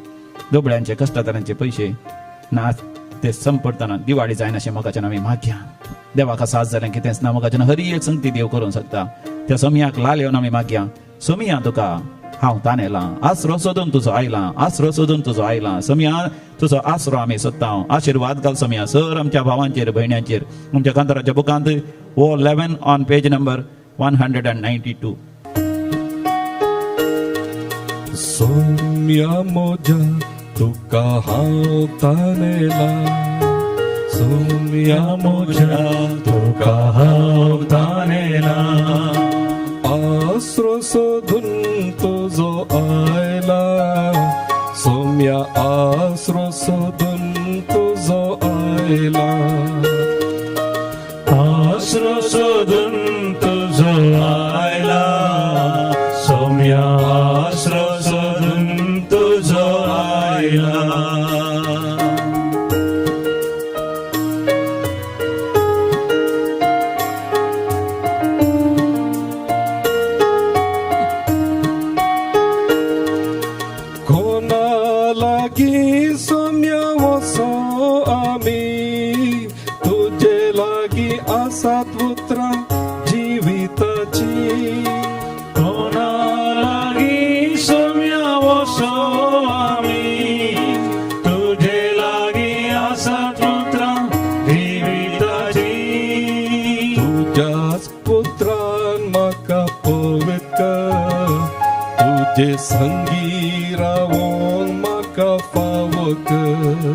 [SPEAKER 1] दोबळ्यांचे कश्टातारांचे पयशे ना ते संपडटना दिवाळी जायना अशें मोगाचें आमी मागया. देवाक साथ जालें कितेंच ना मोगाचें. हरी एक संगती देव करूंक शकता. त्या सोमयाक लाल येवन आमी मागया. सोमया तुका हांव तानेलां, आसरो सोदून तुजो आयलां, आसरो सोदून तुजो आयलां. सोमया तुजो आसरो आमी सोदतां. आशिर्वाद घाल सोमया सर आमच्या भावांचेर भयण्यांचेर. आमच्या कांताराच्या बुकांत वो 11 ऑन पेज नंबर 192.
[SPEAKER 3] सोम्या मोजा तुका हांव तानेला. सोम्या
[SPEAKER 2] मोजा तुका हांव तानेला.
[SPEAKER 3] आसरो सोदून तुजो आयला. सोम्या आसरो सोदून तुजो आयला.
[SPEAKER 2] आसरो सोदून तुजो आयला. सोम्या आसरो सोदून तुजो आयला.
[SPEAKER 3] लागी सोम्या वसो आमी. तुजे लागी आसात उतरां जिविताची.
[SPEAKER 2] कोणा लागी सोम्या वसो आमी. तुजे लागी आसात उतरां जिविताची.
[SPEAKER 3] तुज्याच पुत्रान म्हाका पवित्र कर. तुजे संगी रावोन म्हाका फावो कर.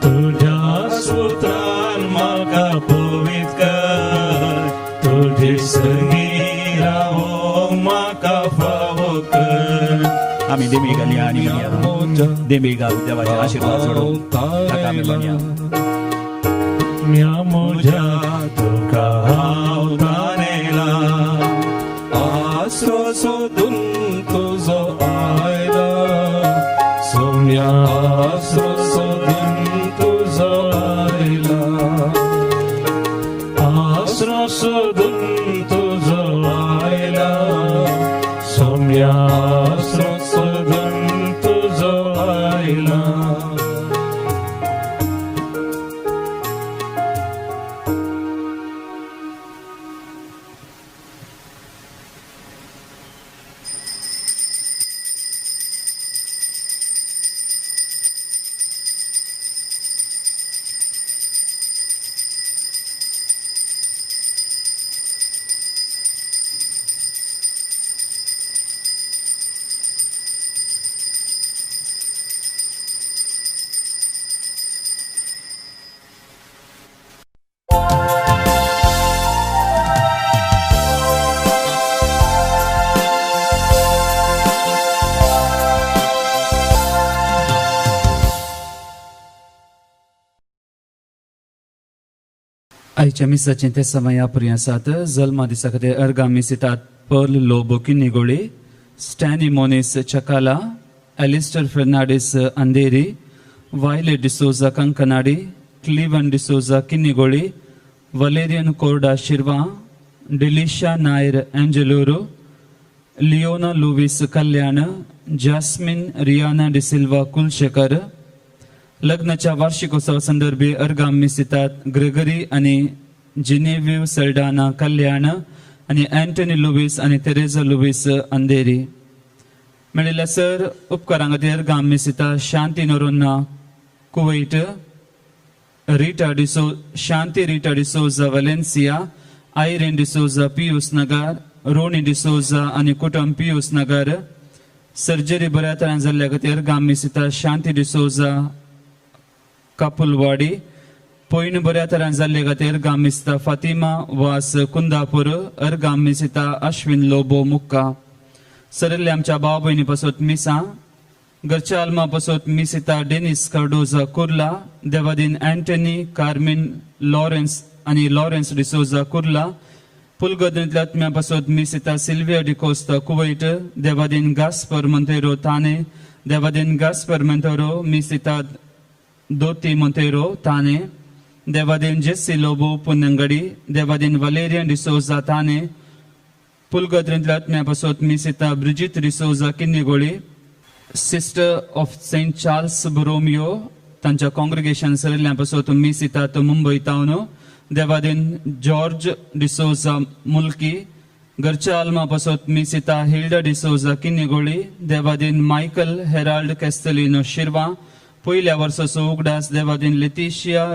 [SPEAKER 2] तुझ्या सुत्रान म्हाका पवित्र कर. तुझे संगी रावोंक म्हाका फावो कर.
[SPEAKER 1] आमी देमी घालया आनी म्हणया. देमी घाल देवाचे आशिर्वाद सोडून ताका आमी म्हणया.
[SPEAKER 2] म्या मोजा तुका हांव तानेला.
[SPEAKER 3] आसरो सोदून तुजो आयला. सोम्या आसरो सोदून तुजो आयला.
[SPEAKER 2] आसरो सोदून तुजो आयला. सोम्या आसरो सोदून तुजो आयला.
[SPEAKER 4] आयच्या मिसाचें ते समया पर्यंत आसात जल्मा दिसा खातीर अर्गां मिसितात पर्ल लोबोकी निगोळी Stanny Monis Chakala Alister Fernandes Andheri Violet D'Souza Kankanady Cleevan D'Souza Kinnigoli Valerian Corda Shirva Delisha Nair एंजलूरू Leona Lewis Kalyan Jasmine Riyana D'Silva Kulshekar लग्नाच्या वार्षिकोत्सवा संदर्भी अर्गां मिसितात ग्रेगरी आणि जिनेव्ह सेल्डाना कल्याण आणि अँटनी लुविस आणि तेरेझा लुविस अंधेरी मेळिल्ल्या सर उपकारां खातीर अर्गां मिसिता शांती नोरोन्ना कुवैट शांती रिटा डिसोजा वलेन्सिया आयरेन डिसोजा पियूस नगर रोनी डिसोजा आणि कुटुंब पियूस नगर सर्जरी बऱ्या तरेन जाल्ल्या खातीर अर्गां मिसिता शांती डिसोजा कापुलवाडी पयण बऱ्या तरेन जाल्ले खातीर अर्गां मिसिता फातिमा वास कुंदापूर अर्गां मिसिता अश्विन लोबो मुक्का सरिल्ले आमच्या भाव भयणी पासत मिसा घरच्या आल्मा पासत मिसिता डेनिस कार्डोजा कुर्ला देवादीन अँटनी कार्मिन लॉरेन्स आणि लॉरेन्स डिसोजा कुर्ला पुलगोदनींतल्या आत्म्या पासत मिसिता सिल्विया डिकोस्ता कुवैट देवादीन गास्पर मोंतेरो ताने देवादीन गास्पर मोंतेरो मिसिता दोती मोंतेरो ताने देवादीन जेस्सी लोबो पुन्नंगडी देवादीन वलेरियन डिसोजा ताने पुलगोदनींतल्या आत्म्या पासत मिसिता Bridget D'Souza Kinnigoli sister of Saint Charles Borromeo तांच्या कॉंग्रिगेशन सरिल्ल्या पासत मिसितात मुंबई टावन देवादीन जॉर्ज डिसोजा मुल्की घरच्या आल्मा पासत मिसिता हिल्डा डिसोजा किन्निगोळी देवादीन मायकल हेराल्ड कॅस्टेलिनो शिर्वा पयल्या वर्साचो उगडास देवादीन लेटिशिया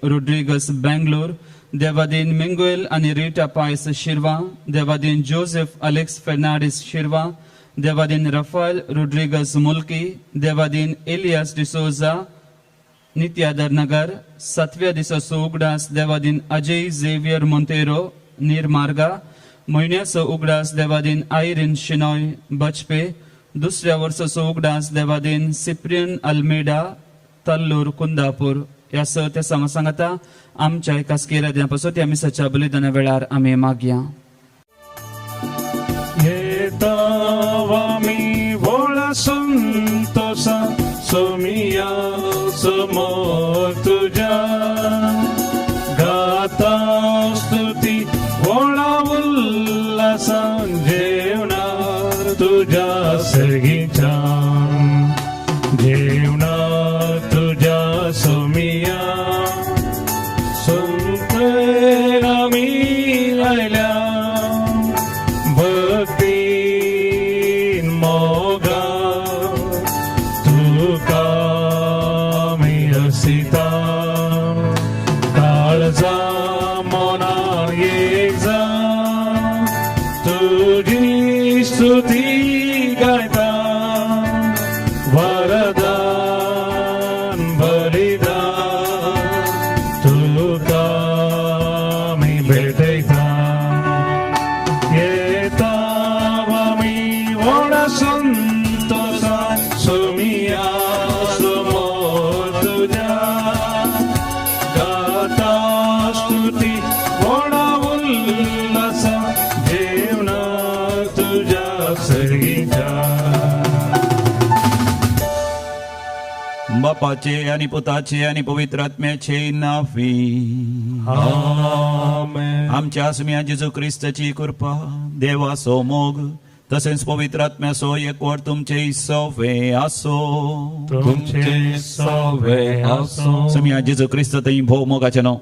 [SPEAKER 4] रोड्रिगस बेंगलोर देवादीन मिंगुएल आणि रिटा पायस शिर्वा देवादीन जोसेफ अलेक्स फेर्नांडीस शिर्वा देवादीन राफाएल रोड्रिगस मुल्की देवादीन एलियास डिसोजा नित्यादर नगर 7व्या दिसाचो उगडास देवादीन अजय झेवियर मोंतेरो निर्मार्गा म्हयन्याचो उगडास देवादीन आयरिन शिनॉय बचपे दुसऱ्या वर्साचो उगडास देवादीन सिप्रियन अल्मेडा तल्लूर कुंदापूर ह्या स त्या सांगता आमच्या कास्केरा दिना पासत ह्या मिसाच्या बलिदाना वेळार आमी मागया
[SPEAKER 2] येतावामी भोळा संतोषा सोमिया समोर तुझ्या गाता स्तुती भोळा उल्हासा जेवणार तुझ्या सर्गीच्या जेवणार तुझ्या सोमिया संतेला मी लायल्या स्तुती गायता वरदान बलिदान तुका मी भेटैता येतावा मी ओढा संतोषा सोमिया समोर तुझ्या गाता स्तुती ओढा उल्हासा जेवणा तुझ्या
[SPEAKER 1] बापाचे आणि पुताचे आणि पवित्र आत्म्याचे नावे
[SPEAKER 2] आमेन.
[SPEAKER 1] आमच्या आसम्या जेजू ख्रिस्ताची कृपा देवासो मोग तसेच पवित्र आत्म्यासो एकवट तुमचे सवे असो
[SPEAKER 2] तुमचे सवे असो.
[SPEAKER 1] सम्या जेजू ख्रिस्त थंय भोव मोगाचे न्हू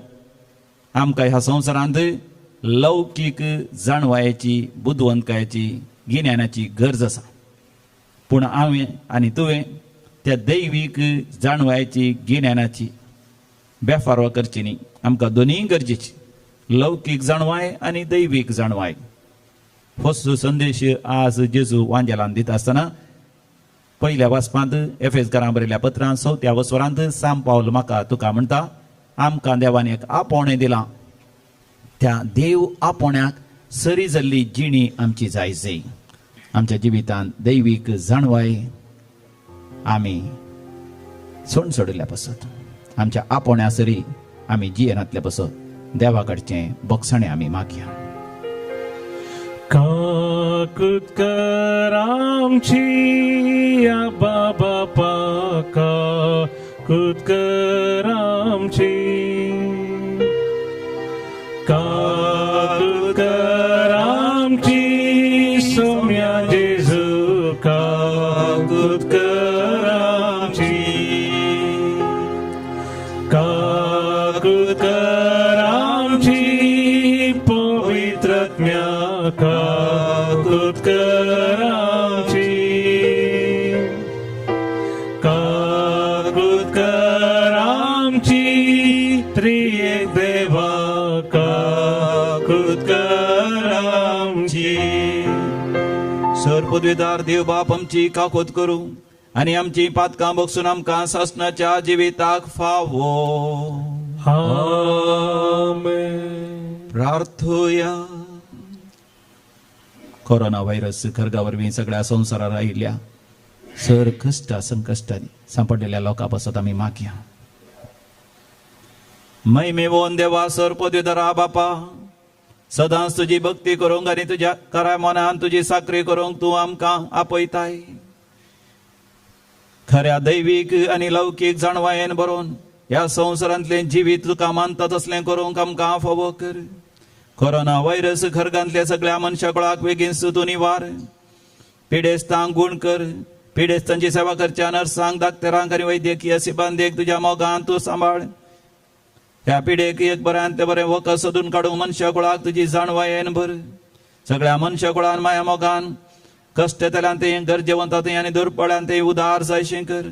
[SPEAKER 1] आमकां ह्या संवसारांत लौकीक जाणवायेची बुद्धवंतकायेची गिन्यानाची गरज आसा पूण हांवें आनी तुवें त्या दैवीक जाणवायेची गिन्यानाची बेफारवा करची न्ही आमकां दोनीय गरजेची लौकीक जाणवाय आनी दैवीक जाणवाय हो संदेश आज जेजू वांजेलान दिता आसतना पयल्या वाचपांत एफेसकारांक बरयल्ल्या पत्रांत 4थ्या वस्वरांत सांब पावल म्हाका तुका म्हणटा आमकां देवान एक आपोवणें दिलां त्या देव आपोवण्याक सरी जाल्ली जिणी आमची जायजय आमच्या जिवितांत दैवीक जाणवाय आमी सोडून सोडिल्ल्या पासत आमच्या आपोवण्या सरी आमी जियेनातल्या पासत देवा कडचें बक्षणे आमी मागया.
[SPEAKER 2] काकूत कर आमची आबा बापा, काकूत कर आमची, काकूत कर आमची सोम्या जेजू, काकूत कर आमची, काकूत कर आमची पवित्रात्म्या, काकूत कर आमची, काकूत कर आमची त्रिएक देवा, काकूत कर आमची.
[SPEAKER 1] सर पदवीदार देव बाप आमची काकोत करू आणि आमची पातकां बक्षून आमकां सासणाच्या जिविताक फावो.
[SPEAKER 2] आमेन.
[SPEAKER 1] प्रार्थोया. कोरोना व्हायरस खरगा वरवीं सगळ्या संवसारार आयिल्ल्या सर कश्ट संकश्टांनी सांपडलेल्या लोकां पासत आमी मागया. मैमेवोन देवा सर पदवीधरा बापा, सदांच तुजी भक्ती करूंक आनी तुज्या खऱ्या मनान तुजी साखरी करूंक तूं आमकां आपयताय. खऱ्या दैवीक आनी लौकीक जाणवायेन बरोवन ह्या संवसारांतलें जिवीत तुका मानता तसलें करूंक आमकां फावो कर. कोरोना व्हायरस खरगांतल्या सगळ्या मनशाकुळाक बेगीन सुतून निवार. पिडेस्तांक गूण कर. पिडेस्तांची सेवा करच्या नर्सांक, डाक्टरांक आनी वैद्यकीय सिबांदेक तुज्या मोगान तूं सांबाळ. ह्या पिडेक एक बऱ्यांतले बरें वखद सोदून काडूंक मनशाकुळाक तुजी जाणवायेन भर. सगळ्या मनशाकुळान माया मोगान कश्टतल्यांतय गरजेवंतांतय आनी दुर्बळ्यांतय उदार जायशें कर.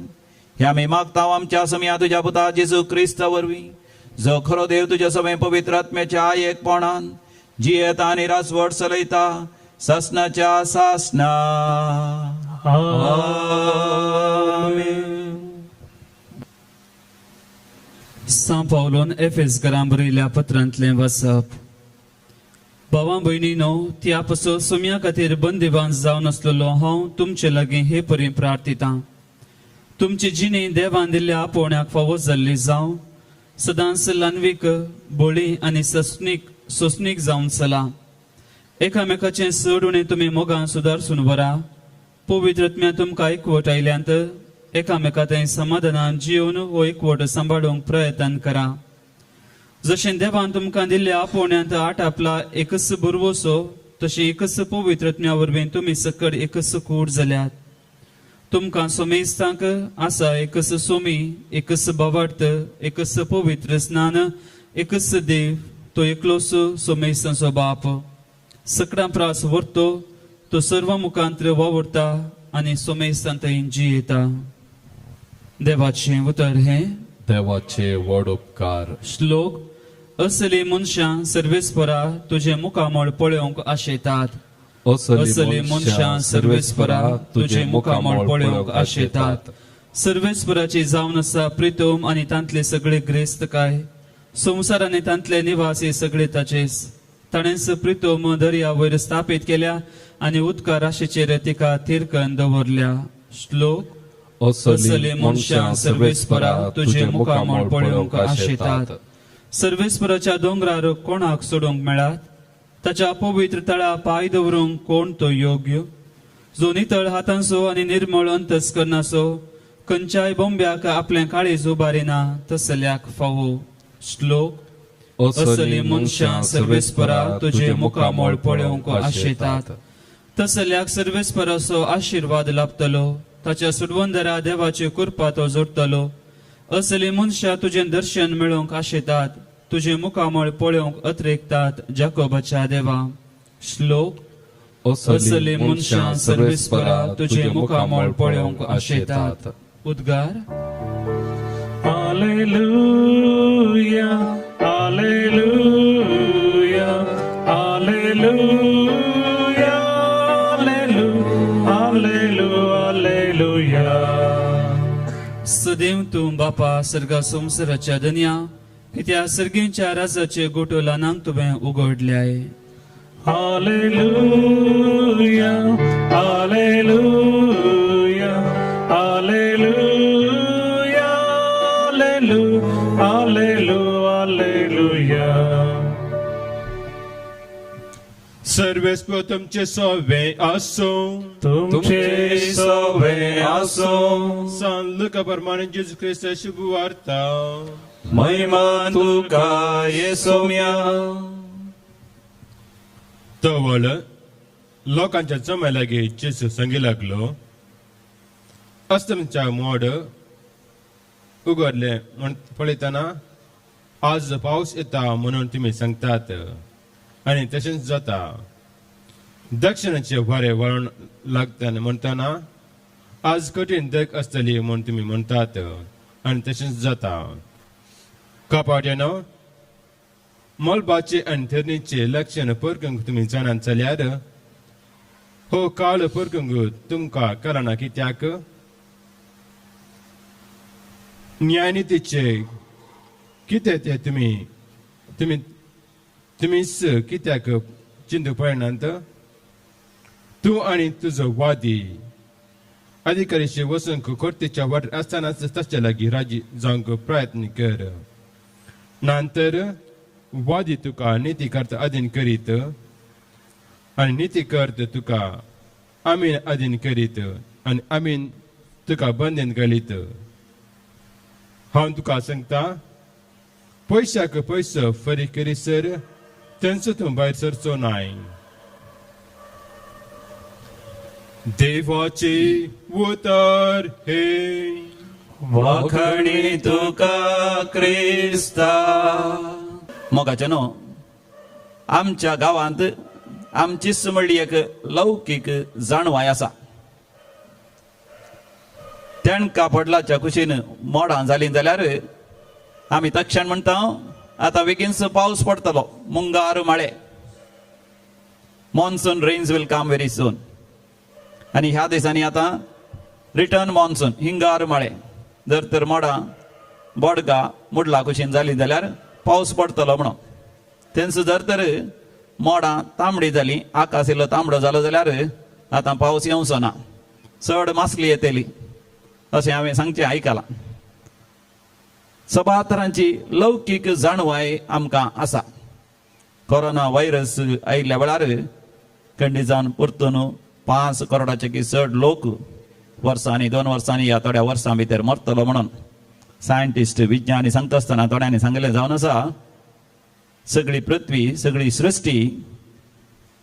[SPEAKER 1] हे आमी मागता आमच्या समिया तुज्या पुता जेजू क्रिस्ता वरवीं, जो खरो देव तुज्या समें पवित्र आत्म्याच्या एकपणान जियेता आनी रासवट चलयता सासणाच्या सासना.
[SPEAKER 2] आमेन.
[SPEAKER 4] सा पावलोन एफेसकारां बरयल्या पत्रांतलें वाचप. भावां भयणीनो, त्या पासून सुम्या खातीर बंदिवान जावन आसलेलो हांव तुमचे लागीं हे परी प्रार्थितां. तुमची जिणी देवान दिल्ल्या आपोवण्याक फावो जाल्ली जावं, सदांच लान्वीक, बोळी आनी सोसणीक जावन चला. एकामेकाचें चड उणें तुमी मोगान सुदारसून व्हरा. पवित्र आत्म्या तुमकां एकवट आयल्यांत एकामेकांतय समाधानान जिवन हो एकवट सांबाळूंक प्रयत्न करा. जशें देवान तुमकां दिल्ल्या आपोवण्यांत आट आपला एकच बुरवोसो, तशी एकच पवित्र आत्म्या वरवीं तुमी सकट एकच कूड जाल्यात. तुमकां सोमेस्तांक आसा एकच सोमी, एकच भवार्थ, एकच पवित्र स्नान, एकच देव, तो एकलोच सोमेस्तांचो बाप. सकडां प्रास व्हरतो, तो सर्व मुखांत वावुरता आनी सोमेस्तांतय जियेता. देवाचें उतर हे.
[SPEAKER 3] देवाचे व्हड उपकार.
[SPEAKER 4] श्लोक. असली मनशां सर्वेस्परा तुझे मुखामळ पळोवंक आशेतात. असली मनशां सर्वेस्परा तुझे मुखामळ पळोवंक आशेतात. सर्वेस्पराची जावन आसा प्रितम आनी तांतले सगळे ग्रेस्त काय. संवसार आनी तांतले निवासी सगळे ताचेच. ताणेंच प्रितम दर्या वयर स्थापीत केल्या आनी उदका राशीचेर तिका तिरकन दवरल्या. श्लोक. असली मनशां सर्वेस्परा तुझे मुखामळ पळोवंक आशेतात. सर्वेस्पराच्या दोंगरार कोणाक सोडूंक मेळात? ताच्या पवित्र तळा पाय दवरूंक कोण तो योग्य? जो नितळ हातांचो आनी निर्मळ अंतस्करणाचो, खंयच्याय बोंब्याक आपलें काळीज उबारिना तसल्याक फावो. श्लोक. असली मनशां सर्वेस्परा तुझे मुखामळ पळोवंक आशेतात. तसल्याक सर्वेस्पराचो आशीर्वाद लाभतलो. ताच्या सुडवंदरा देवाची कृपा तो जोडटलो. असली मनशां तुजें दर्शन मेळोवंक आशेतात. तुझे मुखामळ पळोवंक अत्रेकतात जाकोबाच्या देवा. श्लोक. असली मनशां सर्वेस्परा तुझे मुखामळ पळोवंक आशेतात. उद्गार.
[SPEAKER 2] Alleluia, Alleluia, Alleluia, Alleluia, Alleluia.
[SPEAKER 4] सदैव तूं बापा सर्गा संवसाराच्या धन्या, त्या सर्गीच्या राजाचे गोटो लानांक तुवें उगडल्याय.
[SPEAKER 2] Alleluia, Alleluia, Alleluia, Alleluia.
[SPEAKER 5] सर्वेस्व तुमचे सवे असो
[SPEAKER 2] तुमचे सवे असो
[SPEAKER 5] San Luca परमाने जेजू ख्रिस्त शुभ वार्ता
[SPEAKER 1] महिमा तुका येसोम्या
[SPEAKER 5] तवळ लोकांच्या जमायलागे जेजू सांगी लागलो अस्तमच्या मोड उगडले पळयतना आज पाऊस येता म्हणून तुम्ही सांगतात आणि तसेच जाता दक्षिणाचे वारे वळण लागताना म्हणताना आज कठीण दग असतली म्हणून तुम्ही म्हणतात आणि तसेच जाता कापाट्यानं मलबाचे आणि थरणीचे लक्षण परकंग तुम्ही जाणान चल्यार हो काळ परकंग तुमका कळना कित्याक न्यायनीतीचे कितें ते तुम्ही तुम्ही तुम्हीच कित्याक चिंतू पळयनात तू आणि तुजो वादी अधिकारीचे वसंक कोर्टेच्या वाट असतानाच ताच्या लागीं राजी जावंक प्रयत्न कर नंतर वादी तुका नीतिकर्ता अधीन करीत आणि नीतिकर्त तुका आमीन अधीन करीत आणि आमीन तुका बंदीन घालीत हांव तुका सांगता पैशाक पैसो फरी करीसर तेंचो तूं भायर सरचो नाय देवाचे उतर हे
[SPEAKER 1] वखणी तुका क्रिस्ता मोगाचे न्हू आमच्या गावांत आमची म्हणली एक लौकीक जाणवाय आसा तेणका पडलाच्या कुशीन मोडां जाली जाल्यार आमी तक्षण म्हणटा आता बेगीनसो पावस पडटलो मुंगार माळे monsoon rains will come very soon आणि ह्या दिसांनी आता रिटर्न मॉन्सून हिंगार माळे जर तर मोडां बोडगा मुडला कुशीन जाली जाल्यार पावस पडटलो म्हणून तेंच जर तर मोडां तांबडी जाली आकाश इल्लो तांबडो जालो जाल्यार आतां पावस येवचो ना चड मासली येतली अशें हांवें सांगचें आयकलां सभा तरांची लौकीक जाणवाय आमकां आसा कोरोना व्हायरस आयिल्ल्या वेळार खंडी जावन परतून 5 करोडाचे चड लोक वर्सांनी 2 वर्सांनी या थोड्या वर्सां भितर मरतलो म्हणून सायंटिस्ट विज्ञानी सांगता आसतना थोड्यांनी सांगलें जावन आसा सगळी पृथ्वी सगळी सृश्टी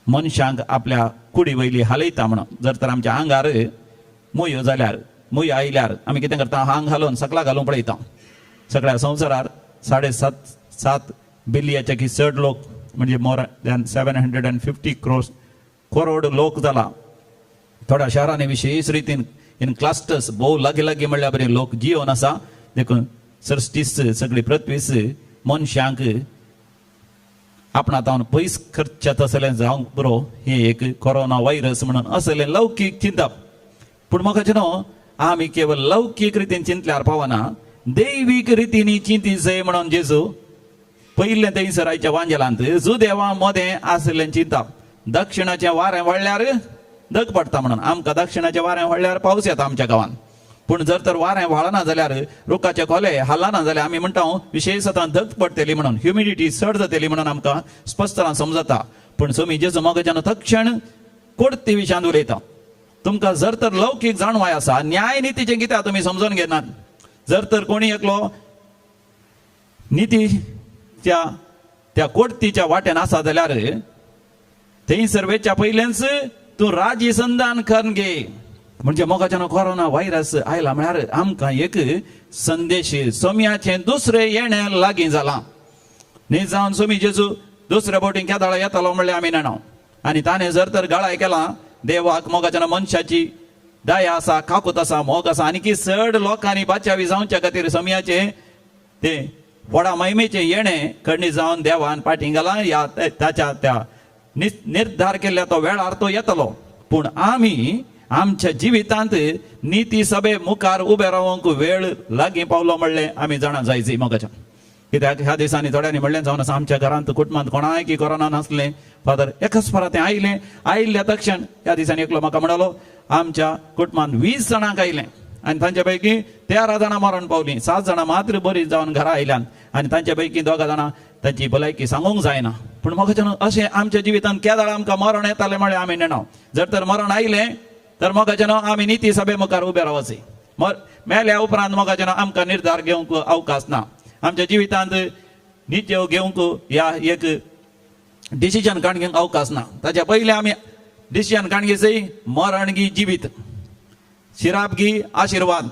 [SPEAKER 1] मनशांक आपल्या कुडी वयली हालयता म्हणून जर तर आमच्या आंगार मोयो जाल्यार मोयो आयल्यार आमी कितें करता आंग घालून सकला घालून पळयता सगळ्या संवसारार 7.7 बिलियनाचे चड लोक म्हणजे मोर दॅन 750 करोड लोक जाला थोड्या शारांनी विशेष रितीन इन क्लस्टर्स भोव लागी लागी म्हणल्यार बरे लोक जिवन आसा देखून सृश्टीस सगळी पृथ्वीस मनशांक आपणातावन पयस खर्चात असलें जावंक बरो हे एक कोरोना व्हायरस म्हणून असलें लौकीक चिंतप पूण म्हाका न्हू आमी केवळ लौकीक रितीन चिंतल्यार पावना दैवीक रितीनी चिंती जाय म्हणून जेजू पयले थंयसराच्या वांजेलांत जुदेवा मदें आसलें चिंतप दक्षिणाचें वारें वळल्यार दग पडटा म्हणून आमकां दक्षिणाचें वारें वळल्यार पावस येता आमच्या गांवांत पूण जर तर वारें व्हाळना जाल्यार रुखाचे खोले हालना जाल्यार आमी म्हणटा विशेशतान दग पडटली म्हणून ह्युमिडिटी चड जातली म्हणून आमकां स्पश्टतान समजता पूण तुमी जेजू मोगाच्यान तक्षण कोर्टी विशयान उलयता तुमकां जर तर लौकीक जाणवाय आसा न्याय नितीचें कित्याक तुमी समजून घेनात जर तर कोणी एकलो निती त्या कोर्टीच्या वाटेन आसा जाल्यार थंयसर वेच्या पयलेंच तूं राजी संधान करून घे म्हणजे मोगाच्यान कोरोना व्हायरस आयला म्हळ्यार आमकां एक संदेश सोम्याचें दुसरें येणें लागीं जालां न्ही जावन सोमी जेजू दुसऱ्या बोटीन केदाळा येतालो म्हणल्यार आमी जाणाव आनी ताणें जर तर गाळाय केला देवाक मोगाच्यान मनशाची दया आसा काकूत आसा मोग आसा आनी की चड लोकांनी बाचावी जावच्या खातीर सोम्याचे ते व्हडा महिमेचे येणें खंडी जावन देवान फाटीं घाला या ताच्या त्या निर्धार केल्ल्या तो वेळार तो येतलो पूण आमी आमच्या जिवितांत निती सभे मुखार उबे रावंक वेळ लागीं पावलो म्हणलें आमी जाणा जायची मोगाच्या कित्याक ह्या दिसांनी थोड्यांनी म्हणलें जावन आसा आमच्या घरांत कुटुंबांत कोणाय की कोरोना नासलें फादर एकच फावट तें आयिल्ल्या तक्षण ह्या दिसांनी एकलो म्हाका म्हणलो आमच्या कुटुंबांत 20 जाणांक आयलें आणि तांच्यापैकी 13 जाणां मरण पावली, 7 जाणां मात्र बरी जावन घरा आयल्यान आणि तांच्यापैकी 2 जाणां तांची भलायकी सांगूंक जायना. पूण म्हाका अशें आमच्या जिवितांत केदाळ आमकां मरण येतालें म्हळ्यार आमी नेणो. जर तर मरण आयलें तर म्हाका आमी निती सभे मुखार उबे रावचे. मेल्या उपरांत म्हाका आमकां निर्धार घेवंक अवकाश ना. आमच्या जिवितांत नित्य घेवंक ह्या एक डिसिजन काडूंक अवकाश ना. ताच्या पयलीं आमी डिसिजन काडची मरण गी जिवीत, शिराप गी आशिर्वाद,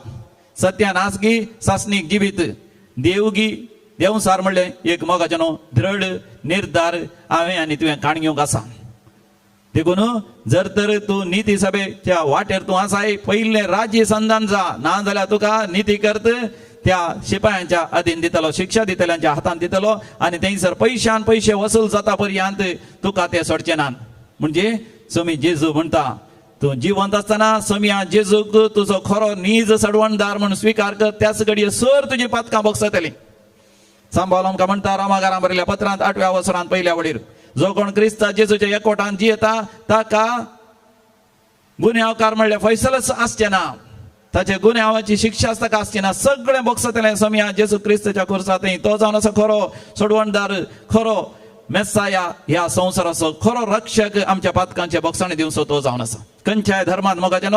[SPEAKER 1] सत्यानाश गी सासनीक जिवीत, देव गी देवसार म्हणलें एक मोगाचें दृढ निर्धार हांवें आनी तुवें काणग्योंक आसा. देखून जर तर तूं निती सभेच्या वाटेर तूं आसाय, पयलें राज्य संधान जा, ना जाल्यार तुका निती करत त्या शिपायांच्या अधीन दितलो, शिक्षा दितल्यांच्या हातांत दितलो आनी थंयसर पयशे वसूल जाता पर्यंत तुका ते सोडचे ना. म्हणजे स्वामी जेजू म्हणटा तूं जिवंत आसतना स्वाम्या जेजूक तुजो खरो नीज सडवणदार म्हणून स्वीकार कर, त्याच घडये सर तुजी पातकां बगसतली. सांबाळ आमकां म्हणटा रोमाकारां बरयल्या पत्रांत 8व्या वसरांत पयल्या वडीर, जो कोण क्रिस्त जेजूच्या एकवटान जियेता ताका गुन्यांवकार म्हणल्यार फैसलच आसचे ना, ताचे गुन्यांवाची शिक्षा ताका आसची ना. सगळें बगसतलें स्वाम्या जेजू क्रिस्तच्या खुर्सात तो जावन असो खरो सोडवणदार, खरो मेस्साया ह्या संवसाराचो खरो रक्षक, आमच्या पातकांचे बगसाणी दिवचो तो जावन आसा. खंयच्याय धर्मांत मोगाचें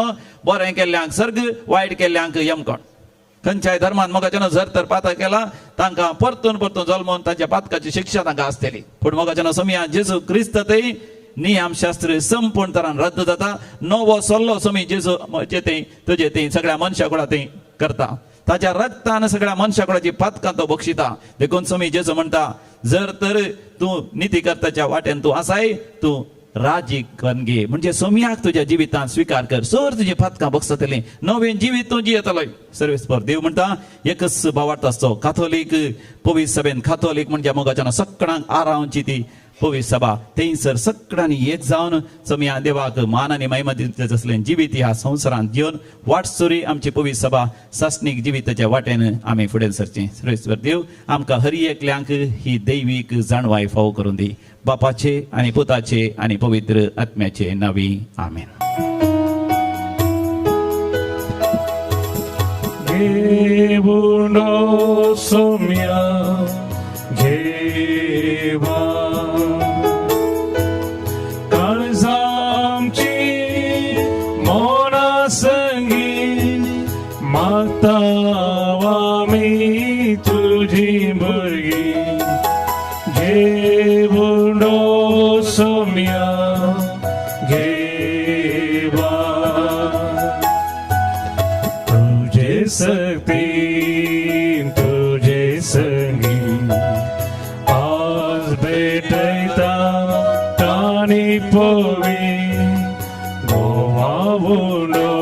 [SPEAKER 1] बरें केल्ल्यांक सर्ग, वायट केल्ल्यांक यमकोण. खंयच्याय धर्मांत मोगाचें जर तर पातक केला तांकां परतून जल्मोवन तांच्या पातकाची शिक्षा तांकां आसतली. पूण मोगाचें स्वाम्या जेजू क्रिस्त थंय नियमशास्त्र संपूर्ण तरान रद्द जाता. नवो सल्लो स्वामी जेजू तुजे थंय सगळ्या मनशा कुळा थंय करता. ताच्या रक्तान सगळ्या मनशा कुळाची पातकां तो बक्षिता. देखून स्वामी जेजू म्हणटा जर तर तूं निती करताच्या वाटेन तूं आसाय, तूं राजी कणगे म्हणजे सोम्याक तुज्या जिवितांत स्वीकार कर, सर तुजी पातकां बगसतलीं, नवें जिवीत तूं जियेतलो. सर्वेस्पर देव म्हणटा एकच भावार्थ आसचो. काथोलीक पवित्र सभेन, काथोलीक म्हणजे मोगाच्या सगळ्यांक आरावची ती पवित्र सभा, थंयसर सगळ्यांनी एक जावन सोम्या देवाक मान आनी महिमा दितलें असलें जिवीत ह्या संवसारांत जिवन वाटसुरी आमची पवित्र सभा सासनीक जिविताच्या वाटेन आमी फुडें सरचें. सर्वेस्वर देव आमकां हर एकल्यांक ही दैवीक जाणवाय फावो करून दी. बापाचे आनी पुताचे आनी पवित्र आत्म्याचे नांवी आमेन.
[SPEAKER 2] घेवुनो सोम्या घेवा काळजामची मोना संगी मागतावा मी तुझी भुरगी. घेवुनो सोम्या घेवा तुझे सक्ती तुझे संगी आज भेटता तानी पोवी गोवावुनो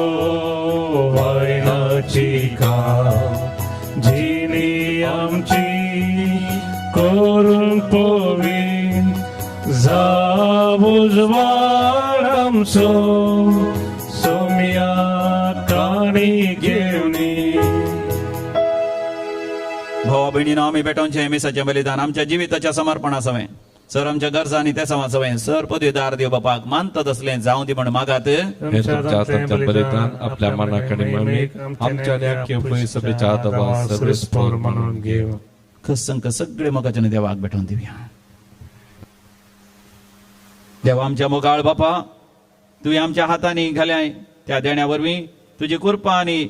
[SPEAKER 2] वायनाची का जिनी आमची करून पोवी जावूज वाळामचो सोम्या काणी घेवनी.
[SPEAKER 1] भावा भयणीनो आमी बेटोंचे मिसाचें बलिदान आमच्या जिविताच्या समर्पणा सवें सर आमच्या गरजा आनी त्या सवें सर पदवीदार देव बापाक मानतात असलें जावं दी म्हण मागात.
[SPEAKER 3] हे तुमच्या आत्म्याचं बलिदान आपल्या मनाकडे ममीक आमच्या न्याक्य पळय सभेच्या आदवा सर्वेस्पर म्हणून घेव.
[SPEAKER 1] खसंक सगळे मोगाचें देवाक भेटोवन दिवया. देवा आमच्या मोगाळ बापा तुवें आमच्या हातांनी घाल्याय त्या देण्या वरवीं तुजी कृपा आनी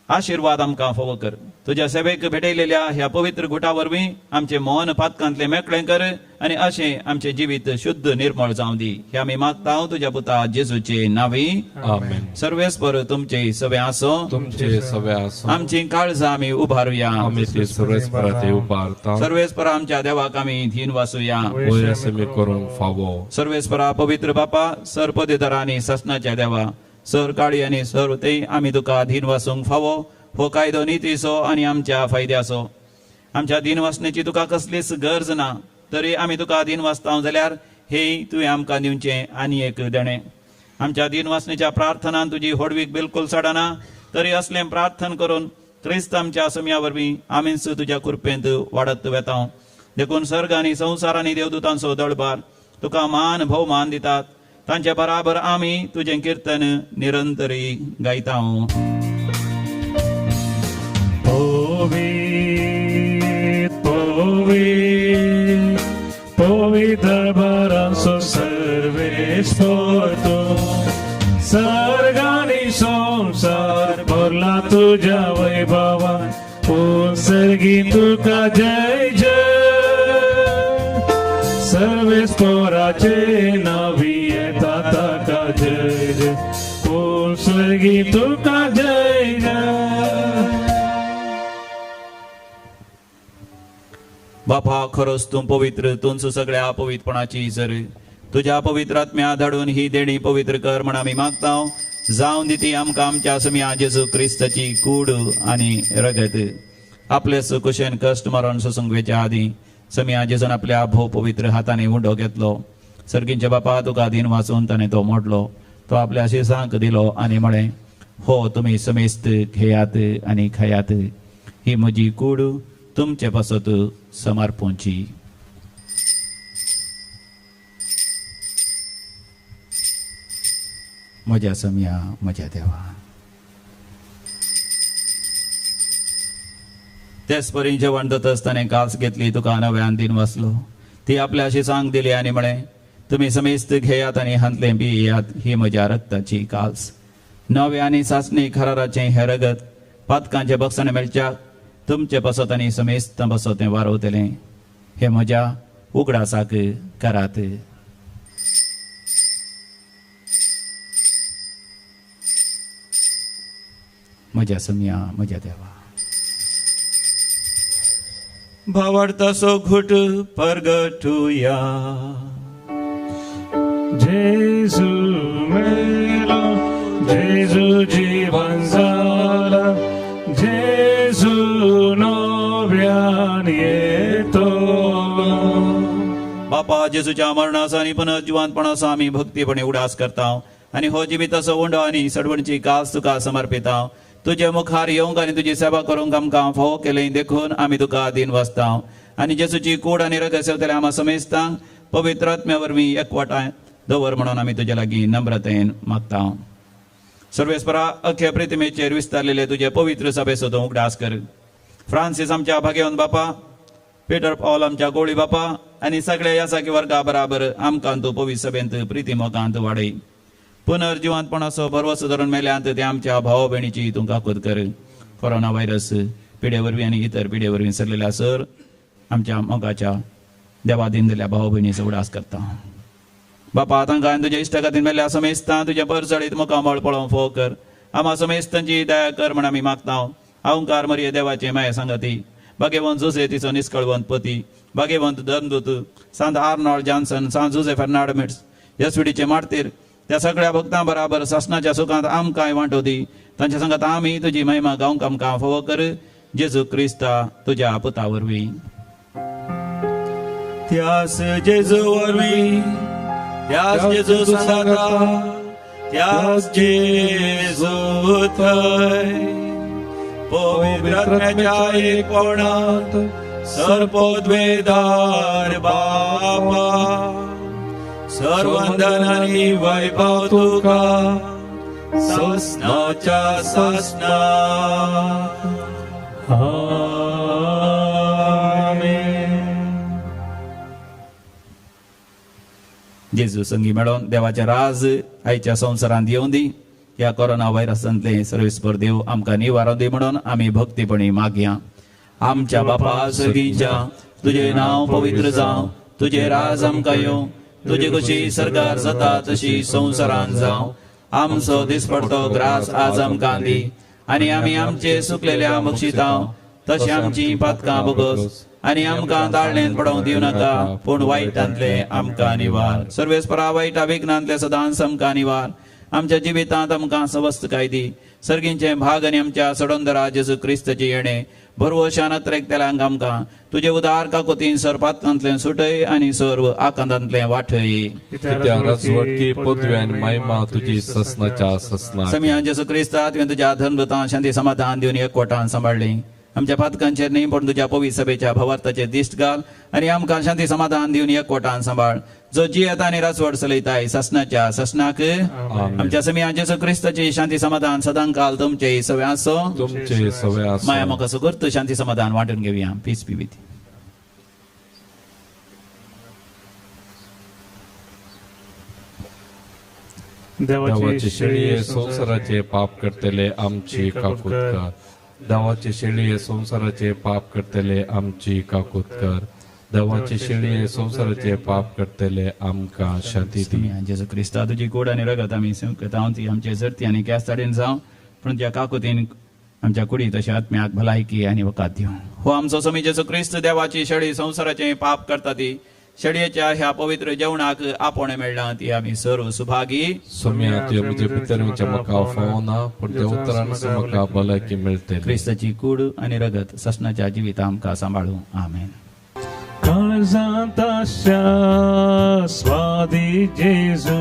[SPEAKER 1] आशीर्वाद आमकां फावो कर. तुज्या सेवेक भेटयलेल्या ह्या पवित्र गुटा वरवीं आमचे मोहन पातकांतलें मेकळें कर आनी अशें आमचें जिवीत शुद्ध निर्मळ जावं दी. हे आमी मागता तुज्या पुता जेजूचे नांवी
[SPEAKER 3] आमेन.
[SPEAKER 1] सर्वेस्पर तुमचे सवे आसो,
[SPEAKER 3] तुमचे सवे आसो.
[SPEAKER 1] आमची काळजां आमी उबारुया.
[SPEAKER 3] आमी ते सर्वेस्पराचे उबारता.
[SPEAKER 1] सर्वेस्परा आमच्या देवाक आमी धीन वासुया.
[SPEAKER 3] वयस आमी करूंक फावो.
[SPEAKER 1] सर्वेस्परा पवित्र बापा सर पदवीधरा आनी ससनाच्या देवा सर काळी आनी सर ते आमी तुका धीन वासूंक फावो. हो कायदो नितीचो आनी आमच्या फायद्याचो. आमच्या दिन वासनेची तुका कसलीच गरज ना, तरी आमी तुका दिन वाचता जाल्यार हे तुवें आमकां दिवचें आनी एक देणें. आमच्या दिन वासनेच्या प्रार्थनान तुजी होडवीक बिलकुल सडना, तरी असलें प्रार्थन करून क्रिस्त आमच्या सोम्या वरवीं आमीच तुज्या कृपेंत वाडत वेता. देखून सर्ग आनी संवसार आनी देवदूतांचो दळबार तुका मान भोवमान दितात. तांचे बराबर आमी तुजें किर्तन निरंतरी गायता.
[SPEAKER 2] सर्गी तुका जय जय सर्वेस पोराचे नावी येता ताका जय जय कोण सर्गी तुका जय जय
[SPEAKER 1] बापा खरोच तू पवित्र तूच सगळ्या पवित्रपणाची सर तुझ्या पवित्र आत्म्या धाडून ही देणी पवित्र कर म्हण आम्ही मागता जाऊन दिती आमकां आमच्या समिया जेजू क्रिस्ताची कूड आणि रगत आपले कुशेन कष्ट मरण सुसंगवेच्या आधी समिया जेजून आपल्या भोव पवित्र हाताने उंडो घेतलो सर्गींच्या बापा तुका दिन वाचून ताणे तो मोडलो तो आपल्या शिसांक दिलो आणि म्हणे हो तुम्ही समेस्त घेयात आणि खायात ही म्हजी कूड तुमचे पासत समर्पूंची म्हज्या समिया म्हज्या देवा तेच परी जेवण दतस ताणे कास घेतली तुका नव्यान दिन वाचलो ती आपल्या शिसांक दिली आणि म्हणे तुम्ही समेस्त घेयात आणि हंतले पियात ही म्हज्या रक्ताची कास नवे आणि सासणी खराराचे हे रगत पातकांचे बक्षण मेळच्या तुमचे पसत आणि समेस्त बसते वारवतले हे म्हज्या उगडासाक करात म्हज्या समिया म्हज्या देवा भावार्थासो घुट परगटुया
[SPEAKER 2] जेजू मेलो जेजू जीवन जाला जेजू नव्यान येतो
[SPEAKER 1] बापा जेजूच्या मरणाचा आणि पुनर्जीवानपणाचा आम्ही भक्तीपणे उडास करता आणि हो जिविताचो उंडो आणि सडवणची कास तुका समर्पिता तुझे मुखार येऊंक आणि तुझी सेवा करूंक आमकां फावो केले देखून आम्ही तुका दिन वाचता आणि जेजूची कूड आणि रगत सेवतले आम्हा समेस्तांक पवित्र आत्म्या वरवीं एकवटाय दवर म्हणून आम्ही तुझ्या लागीं नम्रतेन मागता सर्वेस्परा अख्खे प्रतिमेचेर विस्तारलेले तुझे पवित्र सभेचो तूं उगडास कर फ्रांसीस आमच्या भाग्यवन बापा पीटर पॉल आमच्या गोळी बापा आणि सगळ्या यासाकी वर्गा बराबर आमकां तूं पवित्र सभेंत प्रितीमोगांत वाडय पुनर्जीवानपणाचो भरवसो धरून मेल्यांत ते आमच्या भाव भयणीची तूं काकूत कर कोरोना व्हायरस पिढे वरवीं आणि इतर पिढे वरवीं सरलेल्या सर आमच्या मोगाच्या देवा दिन दिल्या भाव भयणीचो उडास करता बापा तांकां आनी तुज्या इश्टा खातीर मेल्ल्या समेस्तां तुज्या परसळीत मुखामळ पळोवंक फोव कर आम्हा समेस्तांची दया कर म्हण आमी मागता अवंकार मरिये देवाचे माये सांगती भाग्यवंत जोसे तिचो निश्कळवंत पती भाग्यवंत धनदूत सांत आर्नॉल्ड जॉन्सन सांत जोसे फर्नांडमिट्स येसुडीचे मार्तीर त्या सगळ्या भक्तां बराबर सासणाच्या सुखांत आमकांय वांटो दी तांच्या सांगात आमी तुजी महिमा गावंक आमकां फोव कर जेजू क्रिस्ता तुज्या पुता वरवीं त्यास जेजू वरवीं त्यास जेजू सांगाता त्यास जेजू थंय पवित्र आत्म्याच्या एकवणांत सर्वोद्वेदार बापा सर्वंदन आणि वैभव तुका सस्नाच्या सस्ना जेजू संगी मेळोन देवाचे राज आयच्या संवसारांत येवं दी या कोरोना व्हायरसांतले सर्वेस्पर देव आमकां निवारो दी म्हणून आमी भक्तीपणी मागया आमच्या बापा सगळींच्या तुझे नांव पवित्र जावं तुझे राज आमकां येवं तुझी कशी सरकार जाता तशी संवसारांत जावं आमचो दिसपडतो ग्रास आज आमकां दी आनी आमी आमचे सुकलेल्या बक्षिता तशी आमची पातकां बोगस आनी आमकां ताळणेंत पडोवंक दिवं नाका पूण वायटांतले आमकां निवार सर्वेस्परा वायटा विघ्नांतले सदांच आमकां निवार आमच्या जिवितांत आमकां सवस्थकाय दी सर्गींचे भाग आनी आमच्या सडोंदरा जेजू क्रिस्ताची येणे भरवशान अत्रेकतेल्यांक आमकां तुजे उदार काकुतीन सरपातांतले सुटय आनी सर्व आकांतांतले वाठय
[SPEAKER 3] कित्याक राजवटकी पदवी आनी महिमा तुजी ससनाच्या ससना
[SPEAKER 1] समिया जेजू क्रिस्ता तुवें तुज्या धर्मभूतां शांती समाधान दिवन एकवटान सांबाळली आमच्या पातकांचेर न्ही पण तुज्या पवित्र सभेच्या भवार्थाचेर दिश्ट घाल आनी आमकां शांती समाधान दिवन एकवटान सांबाळ जो जियेता आनी राजवट चलयताय ससनाच्या ससनाक आमच्या समिया जेजू क्रिस्ताची शांती समाधान सदांकाल तुमचे सवय आसो
[SPEAKER 3] तुमचे सवय आसो
[SPEAKER 1] माया मोका सुगर्त शांती समाधान वांटून घेवया पीस बी विथ
[SPEAKER 2] देवाची
[SPEAKER 3] शेळये संसाराचे पाप करतले आमची काकूत कर देवाची शेळी हे संसाराचे पाप करतले आमची काकूत कर. देवाची शेळी हे संसाराचे पाप करतले आमकां शांती दी.
[SPEAKER 1] जेजू क्रिस्ता तुजी कूड आनी रगत आमी संकतां ती आमचे सर्ती आनी केस ताडेन जावं पण तुज्या काकुतीन आमच्या कुडी तशें आत्म्याक भलायकी आनी वकात दिवं. हो आमचो समी जेजू क्रिस्त देवाची शेळी संसाराचे पाप करता ती शेळयेच्या ह्या पवित्र जेवणाक आपण मेळ्ळा ती आमी सर्व सुभागी.
[SPEAKER 3] सोम्या तुझ्या म्हणजे पितरांच्या म्हाका फावना पण त्या उत्तरान म्हाका भलायकी मेळटली.
[SPEAKER 1] क्रिस्ताची कूड आनी रगत ससनाच्या जिविता आमकां सांबाळूं. आमेन.
[SPEAKER 2] काळजांत आशा स्वादी जेजू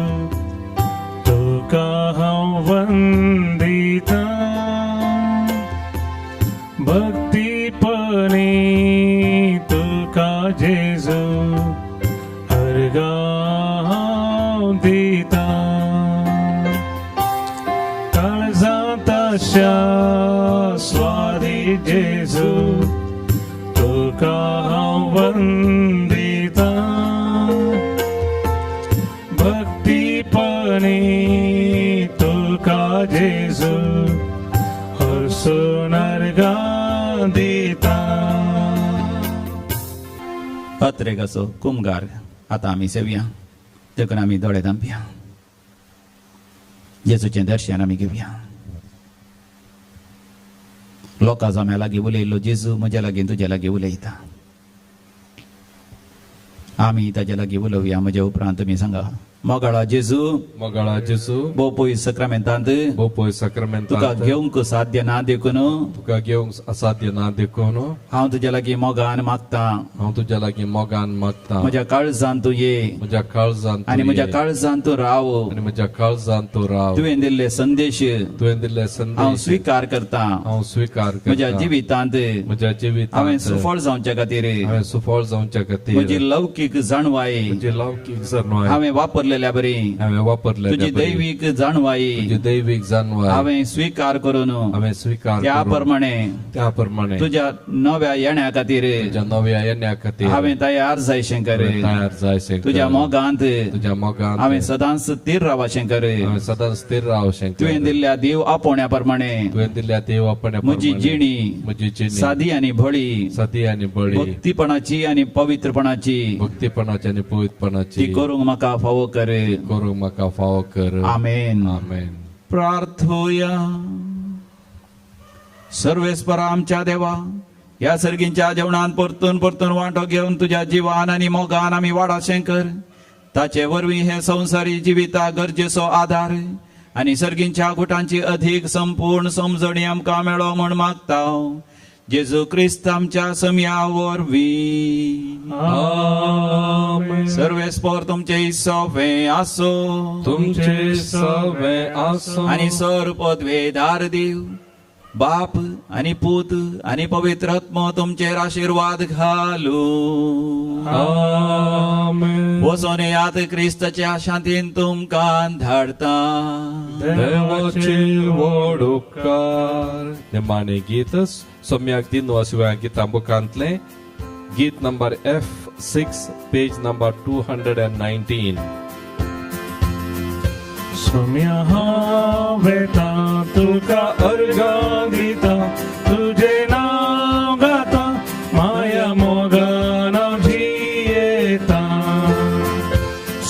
[SPEAKER 2] तुका हांव वंदिता. भक्तीपणी तुका जेजू अर्घा हांव दिता. काळजांत आशा स्वादी जेजू तुका हांव वंदिता. भक्तीपणी तुका जेजू हरसून अर्घा दिता.
[SPEAKER 1] अत्रेक असो कुमगार आतां आमी सेवया देखून आमी दोळे धांपया. जेजूचें दर्शन आमी घेवया. लोकां जम्या लागीं उलयल्लो जेजू म्हज्या लागीं तुज्या लागीं उलयता. आमी ताज्या लागीं उलोवया. म्हज्या उपरांत तुमी सांगा. मोगाळा जेजू
[SPEAKER 3] मोगाळा जेजू
[SPEAKER 1] भोव पयस सक्रमेंतांत
[SPEAKER 3] भोव पयस सक्रमेंतांत
[SPEAKER 1] तुका घेवंक साध्य ना देखून
[SPEAKER 3] तुका घेवंक असाध्य ना देखून
[SPEAKER 1] हांव तुज्या लागीं मोगान मागतां.
[SPEAKER 3] हांव तुज्या लागीं मोगान मागतां.
[SPEAKER 1] म्हज्या काळजांत तूं ये
[SPEAKER 3] म्हज्या काळजांत
[SPEAKER 1] आनी
[SPEAKER 3] तूं
[SPEAKER 1] म्हज्या
[SPEAKER 3] ये.
[SPEAKER 1] काळजांत तूं राव.
[SPEAKER 3] आनी म्हज्या काळजांत तूं राव.
[SPEAKER 1] तुवें दिल्ले संदेश
[SPEAKER 3] तुवें दिल्ले
[SPEAKER 1] हांव
[SPEAKER 3] संदेश
[SPEAKER 1] स्विकार करता.
[SPEAKER 3] हांव स्विकार
[SPEAKER 1] म्हज्या
[SPEAKER 3] करतां.
[SPEAKER 1] जिवितांत
[SPEAKER 3] म्हज्या
[SPEAKER 1] हांवें
[SPEAKER 3] जिवितांत
[SPEAKER 1] सुफळ जावच्या खातीर
[SPEAKER 3] हांवें सुफळ जावच्या खातीर
[SPEAKER 1] म्हजी लौकीक जाणवाय
[SPEAKER 3] म्हजी लौकीक जाणवाय
[SPEAKER 1] हांवें वापरलेल्या बरी.
[SPEAKER 3] हांवें वापरले
[SPEAKER 1] तुजी दैवीक जाणवाई
[SPEAKER 3] तुजी दैवीक जाणवाय
[SPEAKER 1] हांवें स्विकार करून
[SPEAKER 3] हांवें स्विकार
[SPEAKER 1] त्या
[SPEAKER 3] करून
[SPEAKER 1] प्रमाणे
[SPEAKER 3] त्या प्रमाणे
[SPEAKER 1] तुज्या नव्या येण्या खातीर
[SPEAKER 3] तुज्या नव्या येण्या खातीर
[SPEAKER 1] हांवें तयार जाय शंकर.
[SPEAKER 3] हांवें तयार जायशें
[SPEAKER 1] तुज्या मोगांत
[SPEAKER 3] तुज्या मोगांत
[SPEAKER 1] हांवें सदांच स्थिर रावा शंकर.
[SPEAKER 3] हांवें सदांच स्थिर रावशें
[SPEAKER 1] तुवें दिल्ल्या देव आपोवण्या प्रमाणे
[SPEAKER 3] तुवें दिल्ल्या देव आपण्या
[SPEAKER 1] म्हजी
[SPEAKER 3] प्रमाणे
[SPEAKER 1] जिणी
[SPEAKER 3] म्हजी जिणी
[SPEAKER 1] सादी आनी भळी
[SPEAKER 3] सती आनी बळी
[SPEAKER 1] भक्तीपणाची आनी पवित्रपणाची
[SPEAKER 3] भक्तीपणाची आनी पवित्रपणाची
[SPEAKER 1] ती करूंक म्हाका फावो कर.
[SPEAKER 3] करूंक म्हाका फावो कर.
[SPEAKER 1] आमेन.
[SPEAKER 3] आमेन.
[SPEAKER 1] प्रार्थोया. सर्वेस्परा आमच्या देवा या सर्गींच्या जेवणान परतून परतून वांटो घेवन तुझ्या जिवान आनी मोगान आमी वाडा शंकर. ताचे वरवीं हे संवसारी जिविता गरजेचो आधार आनी सर्गींच्या गुटांची अधिक संपूर्ण समजणी आमकां मेळो म्हण मागता. जेजू क्रिस्त आमच्या सम्या वरवीं.
[SPEAKER 2] आमेन.
[SPEAKER 1] सर्वेस्पर तुमचे सवे आसो
[SPEAKER 3] तुमचे सवे आसूं
[SPEAKER 1] आणि सर्वपदवेदार देव बाप आणि पूत आणि पवित्र आत्मा तुमचेर आशीर्वाद घालू.
[SPEAKER 3] आमेन.
[SPEAKER 1] वचून यात क्रिस्ताच्या शांतीन तुमकां धाडता.
[SPEAKER 3] देवाचे व्हड उपकार. निमाणे गीत सम्याक दिन वासुव्या गितां बुकांतले गीत नंबर F6 पेज नंबर 219.
[SPEAKER 2] सोम्या हावेता तुका अर्घा दिता. तुझे नाव गाता माया मोगान जियेता.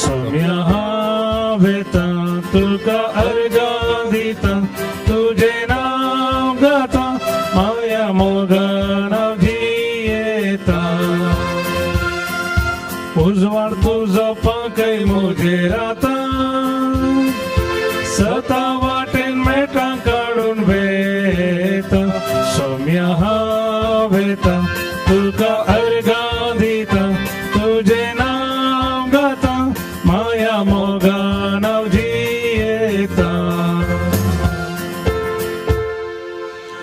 [SPEAKER 2] सोम्या हावेता तुका अर्घा दिता. तुझे नाव गाता माया मोगान जियेता. उजवाड तुझो पाकय मुझे राता. सता वाटेन मेटा काढून वेता. सोम्या हावेता